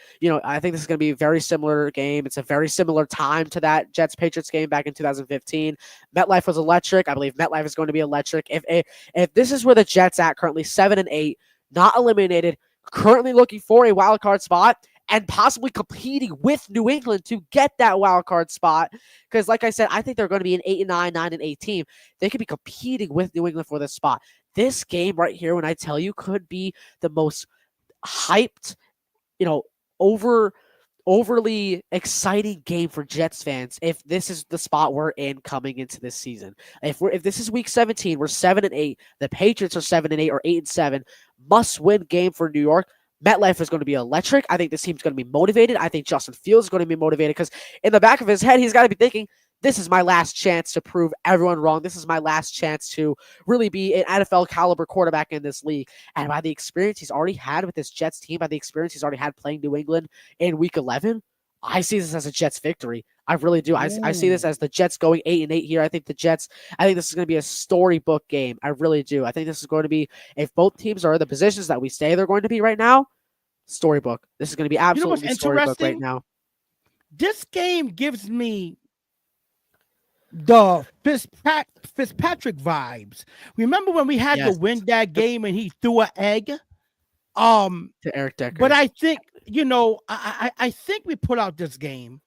I think this is going to be a very similar game. It's a very similar time to that Jets-Patriots game back in 2015. MetLife was electric. I believe MetLife is going to be electric. If this is where the Jets at currently, 7-8, not eliminated, currently looking for a wild card spot, and possibly competing with New England to get that wild card spot. Because, like I said, I think they're going to be an 8-9, 9-8 team. They could be competing with New England for this spot. This game right here, when I tell you, could be the most hyped, overly exciting game for Jets fans if this is the spot we're in coming into this season. If this is week 17, we're 7-8. The Patriots are 7-8 or 8-7. Must-win game for New York. MetLife is going to be electric. I think this team's going to be motivated. I think Justin Fields is going to be motivated because in the back of his head, he's got to be thinking, this is my last chance to prove everyone wrong. This is my last chance to really be an NFL caliber quarterback in this league. And by the experience he's already had with this Jets team, by the experience he's already had playing New England in week 11, I see this as a Jets victory. I really do. I see this as the Jets going 8-8 here. I think this is going to be a storybook game. I really do. I think this is going to be, if both teams are in the positions that we say they're going to be right now, storybook. This is going to be absolutely storybook right now. This game gives me the Fitzpatrick vibes. Remember when we had to win that game and he threw an egg? To Eric Decker. But I think, I think we put out this game.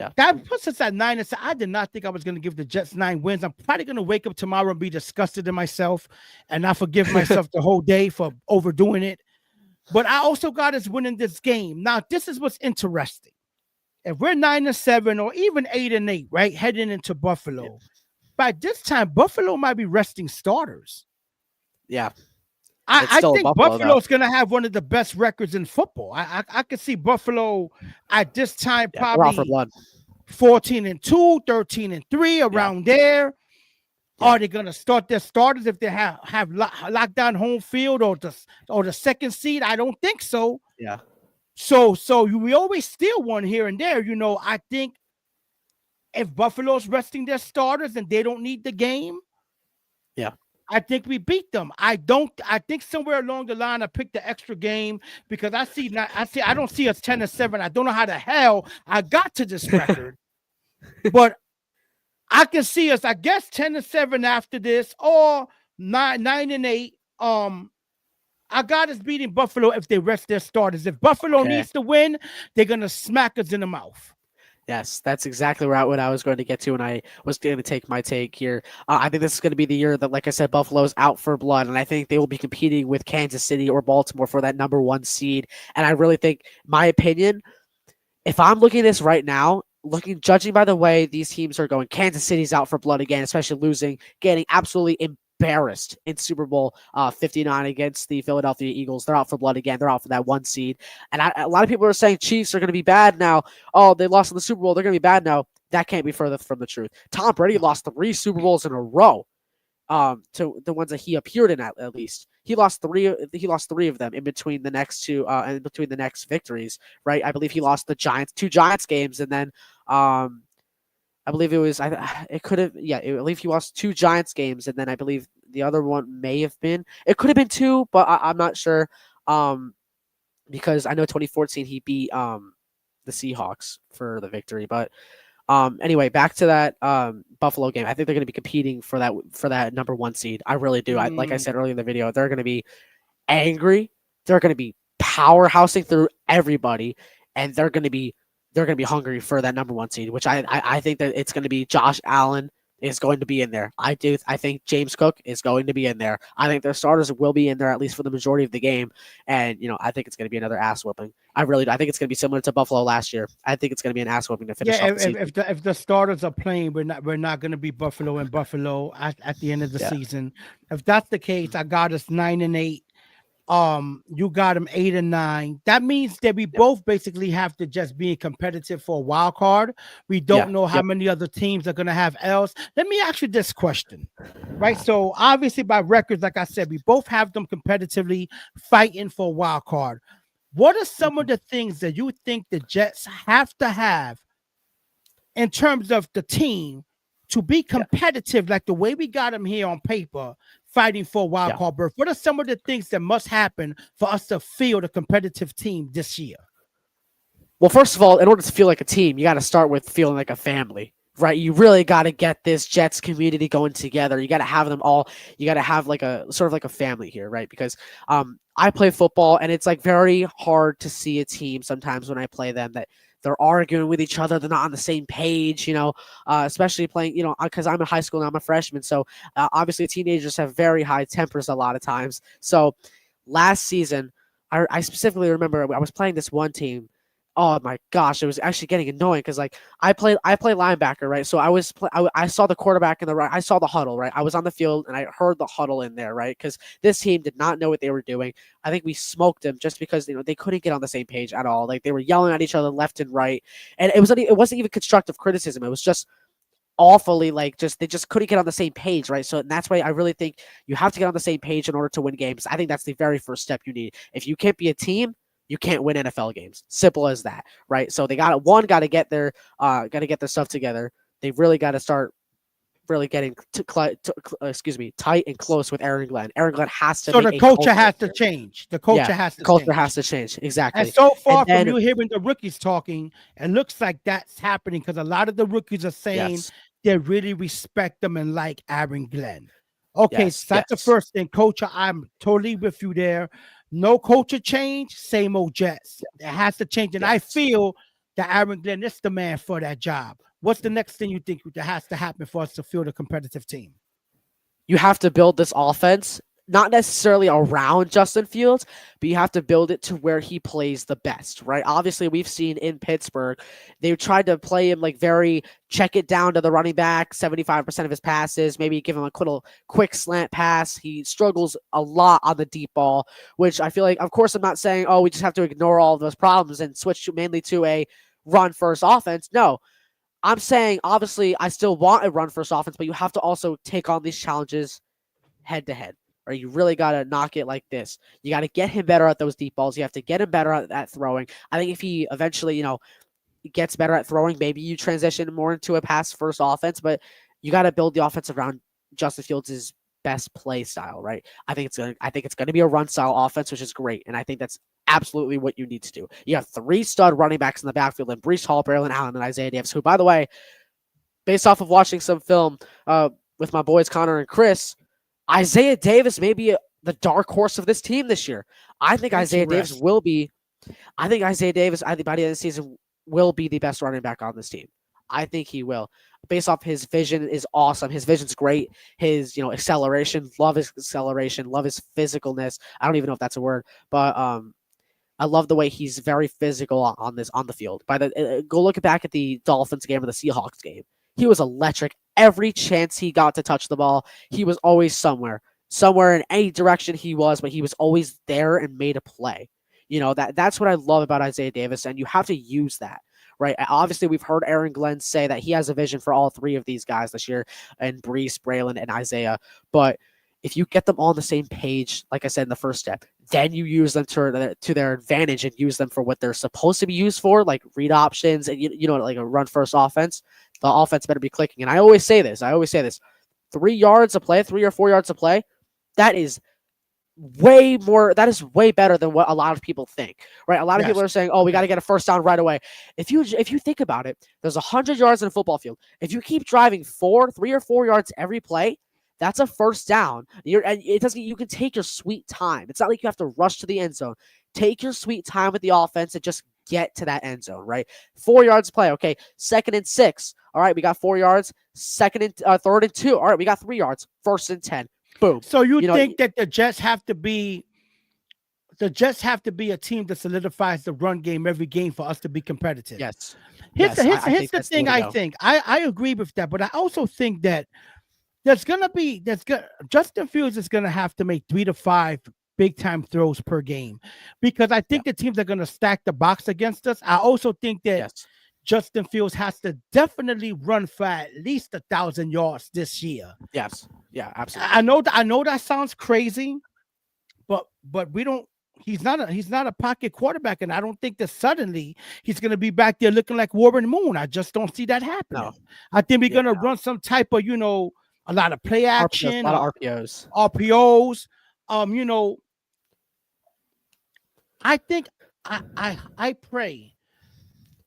Yeah. That puts us at 9. I did not think I was going to give the Jets 9 wins. I'm probably going to wake up tomorrow and be disgusted in myself and not forgive myself the whole day for overdoing it. But I also got us winning this game. Now, this is what's interesting. if we're 9-7 or even 8-8, right, heading into Buffalo, by this time Buffalo might be resting starters. Yeah. It's I still think Buffalo though. Buffalo's going to have one of the best records in football. I could see Buffalo at this time Yeah, they're out for probably blood. 14-2, 13-3, Yeah. around there. Yeah. Are they going to start their starters if they have locked down home field or the second seed? I don't think so. Yeah. So we always steal one here and there. I think if Buffalo's resting their starters and they don't need the game, Yeah. I think we beat them. I think somewhere along the line I picked the extra game because I don't see us 10-7. I don't know how the hell I got to this record, but I can see us, I guess, 10-7 after this, or 9-8. I got us beating Buffalo if they rest their starters. If Buffalo Okay. needs to win, they're gonna smack us in the mouth. Yes, that's exactly what I was going to get to, and I was going to take my take here. I think this is going to be the year that, like I said, Buffalo's out for blood, and I think they will be competing with Kansas City or Baltimore for that number 1 seed. And I really think, my opinion, if I'm looking at this right now, judging by the way these teams are going, Kansas City's out for blood again, especially losing, getting absolutely embarrassed in Super Bowl 59 against the Philadelphia Eagles. They're out for blood again. They're out for that 1 seed. And a lot of people are saying Chiefs are going to be bad now. Oh, they lost in the Super Bowl. They're going to be bad now. That can't be further from the truth. Tom Brady lost 3 Super Bowls in a row. To the ones that he appeared in at least. He lost three of them in between the next two and between the next victories, right? I believe he lost the two Giants games, and then I believe it was I believe he lost 2 Giants games, and then I believe the other one may have been, it could have been 2, but I'm not sure. Because I know 2014 he beat the Seahawks for the victory, but anyway, back to that Buffalo game. I think they're going to be competing for that number 1 seed. I really do. Like I said earlier in the video, they're going to be angry. They're going to be powerhousing through everybody, and they're going to be hungry for that number 1 seed. Which I think that it's going to be Josh Allen is going to be in there. I think James Cook is going to be in there. I think their starters will be in there at least for the majority of the game, and I think it's going to be another ass whooping. I think it's going to be similar to Buffalo last year. I think it's going to be an ass whooping to finish off the season. If the starters are playing, we're not going to be Buffalo at the end of the season. If that's the case, I got us 9-8. You got them 8-9. That means that we both basically have to just be competitive for a wild card. We don't know how many other teams are going to have L's. Let me ask you this question, right? So obviously by records, like I said, we both have them competitively fighting for a wild card. What are some of the things that you think the Jets have to have in terms of the team to be competitive, like the way we got them here on paper, fighting for a wild card berth? What are some of the things that must happen for us to field a competitive team this year? Well, first of all, in order to feel like a team, you got to start with feeling like a family, right? You really got to get this Jets community going together. You got to have them all. You got to have like a sort of like a family here, right? Because I play football, and it's like very hard to see a team sometimes when I play them that they're arguing with each other. They're not on the same page, especially playing, because I'm in high school and I'm a freshman. So obviously teenagers have very high tempers a lot of times. So last season, I specifically remember I was playing this one team. Oh my gosh, it was actually getting annoying because like I play linebacker, right? So I saw the quarterback in the right, I saw the huddle, right? I was on the field and I heard the huddle in there, right? Because this team did not know what they were doing. I think we smoked them just because they couldn't get on the same page at all. Like they were yelling at each other left and right, and it wasn't even constructive criticism. It was just awfully they just couldn't get on the same page, right? So that's why I really think you have to get on the same page in order to win games. I think that's the very first step you need. If you can't be a team, you can't win NFL games. Simple as that, right? So they got to get their stuff together. They've really got to start really getting tight and close with Aaron Glenn. Aaron Glenn has to. So the culture has to change. The culture has to change. Exactly. And so far from you hearing the rookies talking, it looks like that's happening because a lot of the rookies are saying they really respect them and like Aaron Glenn. Okay, so that's the first thing. Culture, I'm totally with you there. No culture change, same old Jets. It has to change. And I feel that Aaron Glenn is the man for that job. What's the next thing you think that has to happen for us to field a competitive team? You have to build this offense not necessarily around Justin Fields, but you have to build it to where he plays the best, right? Obviously, we've seen in Pittsburgh, they tried to play him like very check it down to the running back, 75% of his passes, maybe give him a quick slant pass. He struggles a lot on the deep ball, which I feel like, of course, I'm not saying, oh, we just have to ignore all of those problems and switch mainly to a run first offense. No, I'm saying, obviously, I still want a run first offense, but you have to also take on these challenges head to head. Or you really got to knock it like this. You got to get him better at those deep balls. You have to get him better at throwing. I think if he eventually, gets better at throwing, maybe you transition more into a pass first offense, but you got to build the offense around Justin Fields' best play style, right? I think it's gonna be a run style offense, which is great. And I think that's absolutely what you need to do. You have 3 stud running backs in the backfield and Breece Hall, Braylon Allen, and Isaiah Davis, who, by the way, based off of watching some film with my boys Connor and Chris, Isaiah Davis may be the dark horse of this team this year. I think Isaiah Davis will be. I think Isaiah Davis, by the end of the season, will be the best running back on this team. I think he will. Based off his vision is awesome. His vision's great. His, acceleration, love his acceleration, love his physicalness. I don't even know if that's a word, but I love the way he's very physical on the field. Go look back at the Dolphins game or the Seahawks game. He was electric. Every chance he got to touch the ball, he was always somewhere in any direction he was, but he was always there and made a play. That's what I love about Isaiah Davis, and you have to use that, right? Obviously, we've heard Aaron Glenn say that he has a vision for all 3 of these guys this year, and Breece, Braylon, and Isaiah. But if you get them all on the same page, like I said in the first step, then you use them to their advantage and use them for what they're supposed to be used for, like read options and like a run first offense. The offense better be clicking. And I always say this. 3 yards a play, 3 or 4 yards a play, that is way better than what a lot of people think, right? A lot of people are saying, oh, we got to get a first down right away. If you think about it, there's 100 yards in a football field. If you keep driving 3 or 4 yards every play, that's a first down. You can take your sweet time. It's not like you have to rush to the end zone. Take your sweet time with the offense and just get to that end zone, right? 4 yards play. Okay. 2nd and 6. All right. We got 4 yards. 3rd and 2. All right. We got 3 yards. 1st and 10. Boom. So you think that the Jets have to be a team that solidifies the run game every game for us to be competitive? Yes. Here's the thing. I agree with that, but I also think that Justin Fields is gonna have to make 3 to 5 big time throws per game, because I think the teams are gonna stack the box against us. I also think that Justin Fields has to definitely run for at least 1,000 yards this year. Yes. Yeah, absolutely. I know that sounds crazy, but we don't. He's not a pocket quarterback, and I don't think that suddenly he's going to be back there looking like Warren Moon. I just don't see that happening. No. I think we're going to run some type of a lot of play action, a lot of RPOs. I think I pray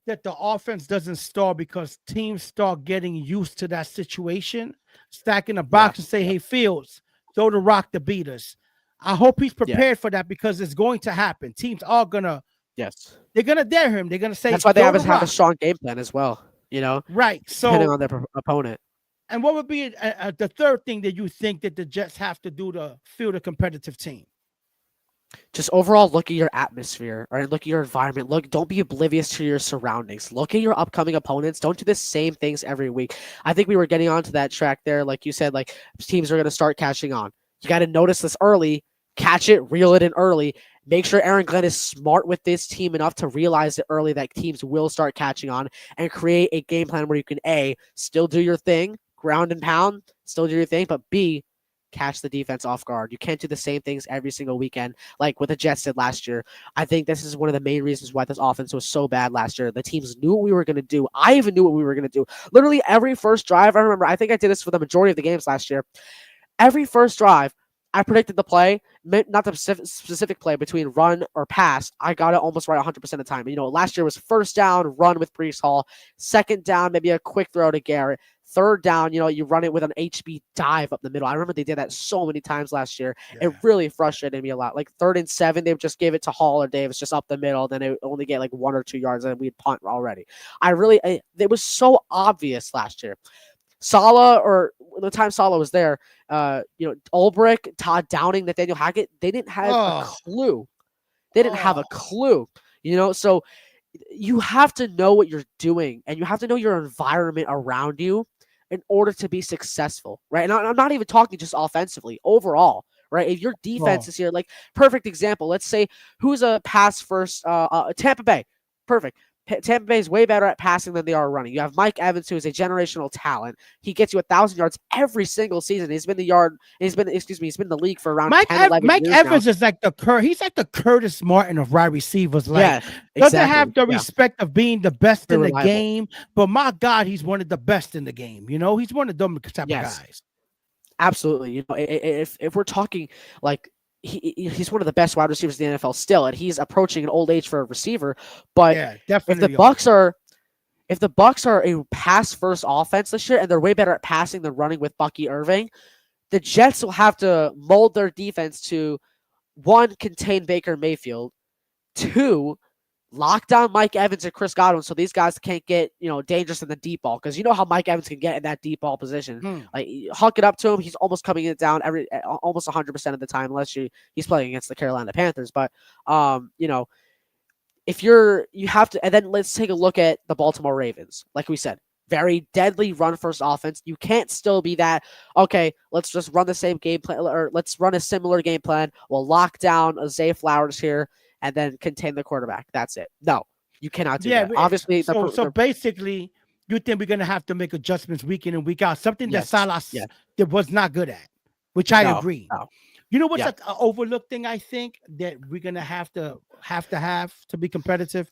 that the offense doesn't stall, because teams start getting used to that situation, stacking the box and say, hey, Fields, throw the rock to beat us. I hope he's prepared for that, because it's going to happen. Teams are going to, they're going to dare him. They're going to say, that's why they have a strong game plan as well, right. So, depending on their opponent. And what would be the third thing that you think that the Jets have to do to field a competitive team? Just overall look at your atmosphere, or look at your environment. Don't be oblivious to your surroundings. Look at your upcoming opponents. Don't do the same things every week. I think we were getting onto that track there. Like you said, like teams are going to start catching on. You got to notice this early, catch it, reel it in early. Make sure Aaron Glenn is smart with this team enough to realize it early that teams will start catching on, and create a game plan where you can A, still do your thing, ground and pound, still do your thing, but B, catch the defense off guard. You can't do the same things every single weekend like what the Jets did last year. I think this is one of the main reasons why this offense was so bad last year. The teams knew what we were going to do. I even knew what we were going to do. Literally every first drive, I remember, I think I did this for the majority of the games last year. Every first drive, I predicted the play, not the specific play between run or pass. I got it almost right 100% of the time. Last year was first down, run with Breece Hall. 2nd down, maybe a quick throw to Garrett. 3rd down, you run it with an HB dive up the middle. I remember they did that so many times last year. Yeah. It really frustrated me a lot. Like 3rd and 7, they would just give it to Hall or Davis just up the middle. Then they would only get like 1 or 2 yards, and we'd punt already. It was so obvious last year. Saleh, or the time Saleh was there, Ulbrich, Todd Downing, Nathaniel Hackett, they didn't have a Oh, clue. They didn't have a oh, clue. So you have to know what you're doing, and you have to know your environment around you in order to be successful, right? And I'm not even talking just offensively, overall, right? If your defense oh. is here, like, perfect example, let's say who's a pass first, Tampa Bay, perfect. Tampa Bay is way better at passing than they are running. You have Mike Evans, who is a generational talent. He gets you 1,000 yards every single season. He's been in the league for around 10, 11 Mike years now. Evans is like he's like the Curtis Martin of wide receivers. Like, Yeah, doesn't have exactly. the Yeah, respect of being the best in very the reliable. game, but my God, he's one of the best in the game. He's one of them type of Yes. guys. Absolutely. If we're talking, like, he's one of the best wide receivers in the NFL still, and he's approaching an old age for a receiver. But Yeah, if definitely. the Bucks are a pass first offense this year, and they're way better at passing than running with Bucky Irving, the Jets will have to mold their defense to, one, contain Baker Mayfield, two, lock down Mike Evans and Chris Godwin so these guys can't get dangerous in the deep ball, because you know how Mike Evans can get in that deep ball position. Like, huck it up to him, he's almost coming it down almost 100% of the time, unless he's playing against the Carolina Panthers. But if you have to, and then let's take a look at the Baltimore Ravens. Like we said, very deadly run first offense. You can't still be that, okay, let's just run the same game plan, or let's run a similar game plan. We'll lock down Zay Flowers here and then contain the quarterback. That's it. No, you cannot do that. Obviously, so basically, you think we're gonna have to make adjustments week in and week out, something that yes, Salah yeah, that was not good at, which I agree. no, You know what's yeah. an overlooked thing? I think that we're gonna have to be competitive.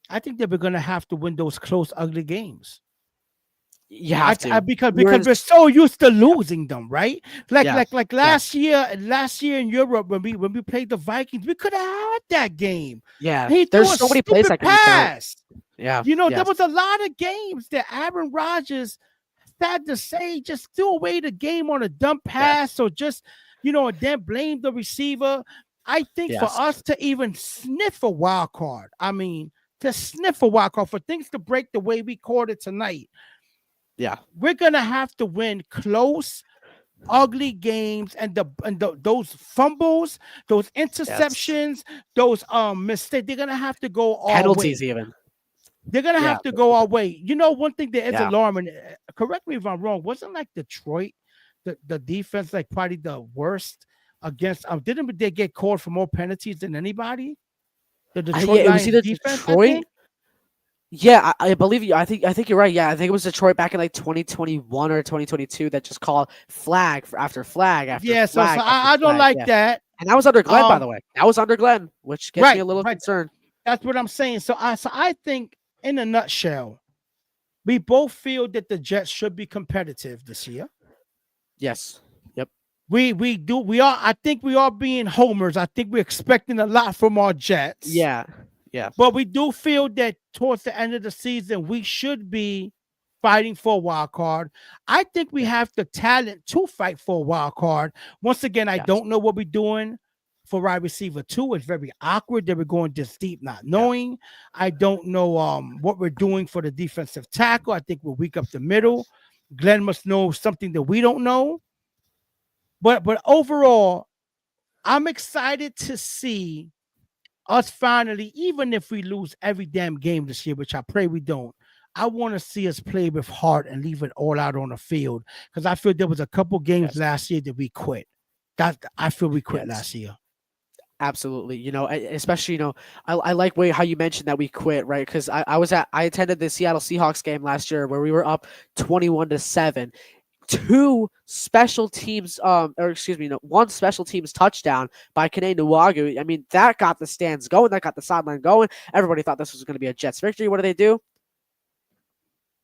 I think that we're gonna have to win those close, ugly games. You have to. Because we're so used to losing them, right? Like last year in Europe when we played the Vikings, we could have had that game. Yeah, He there's threw a so many plays that stupid can be count. pass. Yeah, There was a lot of games that Aaron Rodgers, sad to say, just threw away the game on a dumb pass, or just and then blame the receiver. I think for us to even sniff a wild card, to sniff a wild card, for things to break the way we called it tonight. Yeah, we're gonna have to win close, ugly games, and those fumbles, those interceptions, those mistakes. They're gonna have to go all penalties way. even. They're gonna have to go our way. One thing that is alarming. Correct me if I'm wrong. Wasn't like Detroit, the defense, like probably the worst against? Didn't they get called for more penalties than anybody? The Detroit Lions defense, Detroit. Yeah, I believe you. I think you're right. Yeah, I think it was Detroit back in like 2021 or 2022 that just called flag after flag after flag. So I don't like that. And that was under Glenn, by the way. That was under Glenn, which gets me a little concerned. That's what I'm saying. So I think, in a nutshell, we both feel that the Jets should be competitive this year. Yes. Yep. We do. We are. I think we are being homers. I think we're expecting a lot from our Jets. Yeah. Yeah. But we do feel that towards the end of the season, we should be fighting for a wild card. I think we have the talent to fight for a wild card. Once again, I don't know what we're doing for wide receiver 2. It's very awkward that we're going this deep, not knowing. I don't know what we're doing for the defensive tackle. I think we're weak up the middle. Glenn must know something that we don't know. But overall, I'm excited to see us finally, even if we lose every damn game this year, which I pray we don't, I want to see us play with heart and leave it all out on the field, because I feel there was a couple games last year that we quit. I feel we quit last year. Absolutely. Especially, I like how you mentioned that we quit, right? Because I attended the Seattle Seahawks game last year where we were up 21-7. One special teams touchdown by Kene Nwagu. I mean, that got the stands going. That got the sideline going. Everybody thought this was going to be a Jets victory. What do?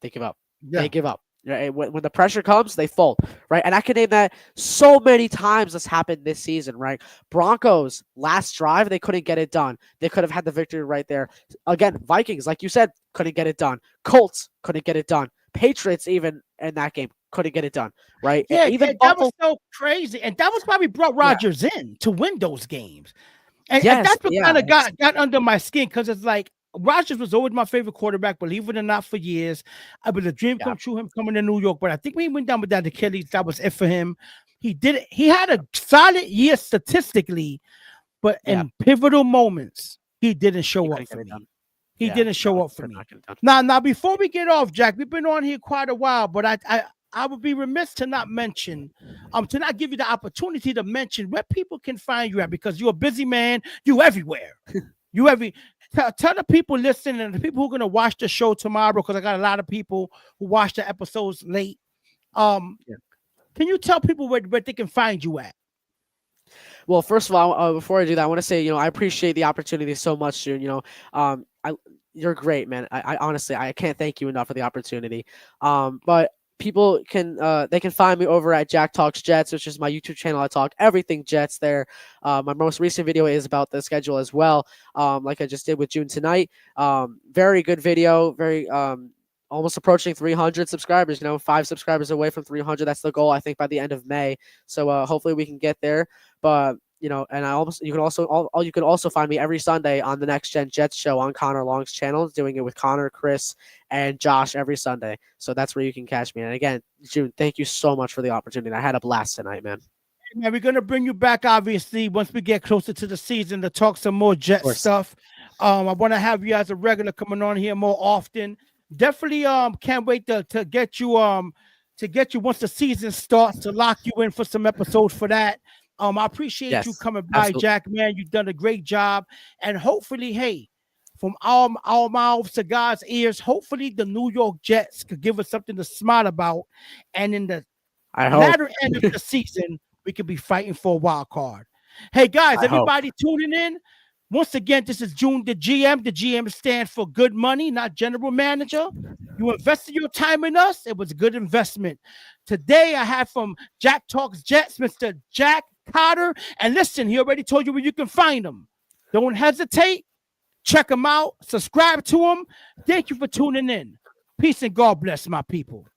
They give up. Yeah. They give up. Right? When the pressure comes, they fold. Right? And I can name that so many times this happened this season. Right? Broncos last drive, they couldn't get it done. They could have had the victory right there. Again, Vikings, like you said, couldn't get it done. Colts couldn't get it done. Patriots, even in that game, couldn't get it done, right? Yeah, that was so crazy, and that was why we brought Rodgers in to win those games, and that's what kind of got under my skin, because it's like, Rodgers was always my favorite quarterback, believe it or not, for years. It was a dream come true him coming to New York, but I think when he went down with that Achilles, that was it for him. He did it. He had a solid year statistically, but in pivotal moments, he didn't show up for me. He didn't show up for me. Now, before we get off, Jack, we've been on here quite a while, but I would be remiss to not mention, to not give you the opportunity to mention where people can find you at, because you're a busy man. You everywhere. Tell the people listening and the people who are going to watch the show tomorrow, because I got a lot of people who watch the episodes late. Can you tell people where they can find you at? Well, first of all, before I do that, I want to say, I appreciate the opportunity so much, June. You're great, man. I honestly, I can't thank you enough for the opportunity. But people can they can find me over at Jack Talks Jets, which is my YouTube channel. I talk everything Jets there. My most recent video is about the schedule as well, like I just did with June tonight. Very good video, very almost approaching 300 subscribers, 5 subscribers away from 300. That's the goal, I think, by the end of May. So hopefully we can get there. But and you can also find me every Sunday on the Next Gen Jets show on Connor Long's channel, doing it with Connor, Chris, and Josh every Sunday. So that's where you can catch me. And again, June, thank you so much for the opportunity. I had a blast tonight, man. Yeah, we're gonna bring you back, obviously, once we get closer to the season to talk some more Jets stuff. I want to have you as a regular coming on here more often. Definitely can't wait to get you once the season starts, to lock you in for some episodes for that. I appreciate you coming by, absolutely. Jack, man. You've done a great job. And hopefully, hey, from our mouths to God's ears, hopefully the New York Jets could give us something to smile about. And in the latter end of the season, we could be fighting for a wild card. Hey, guys, everybody tuning in. Once again, this is June, the GM. The GM stands for good money, not general manager. You invested your time in us. It was a good investment. Today, I have from Jack Talks Jets, Mr. Jack Cotter. And listen, he already told you where you can find him. Don't hesitate. Check him out. Subscribe to him. Thank you for tuning in. Peace and God bless, my people.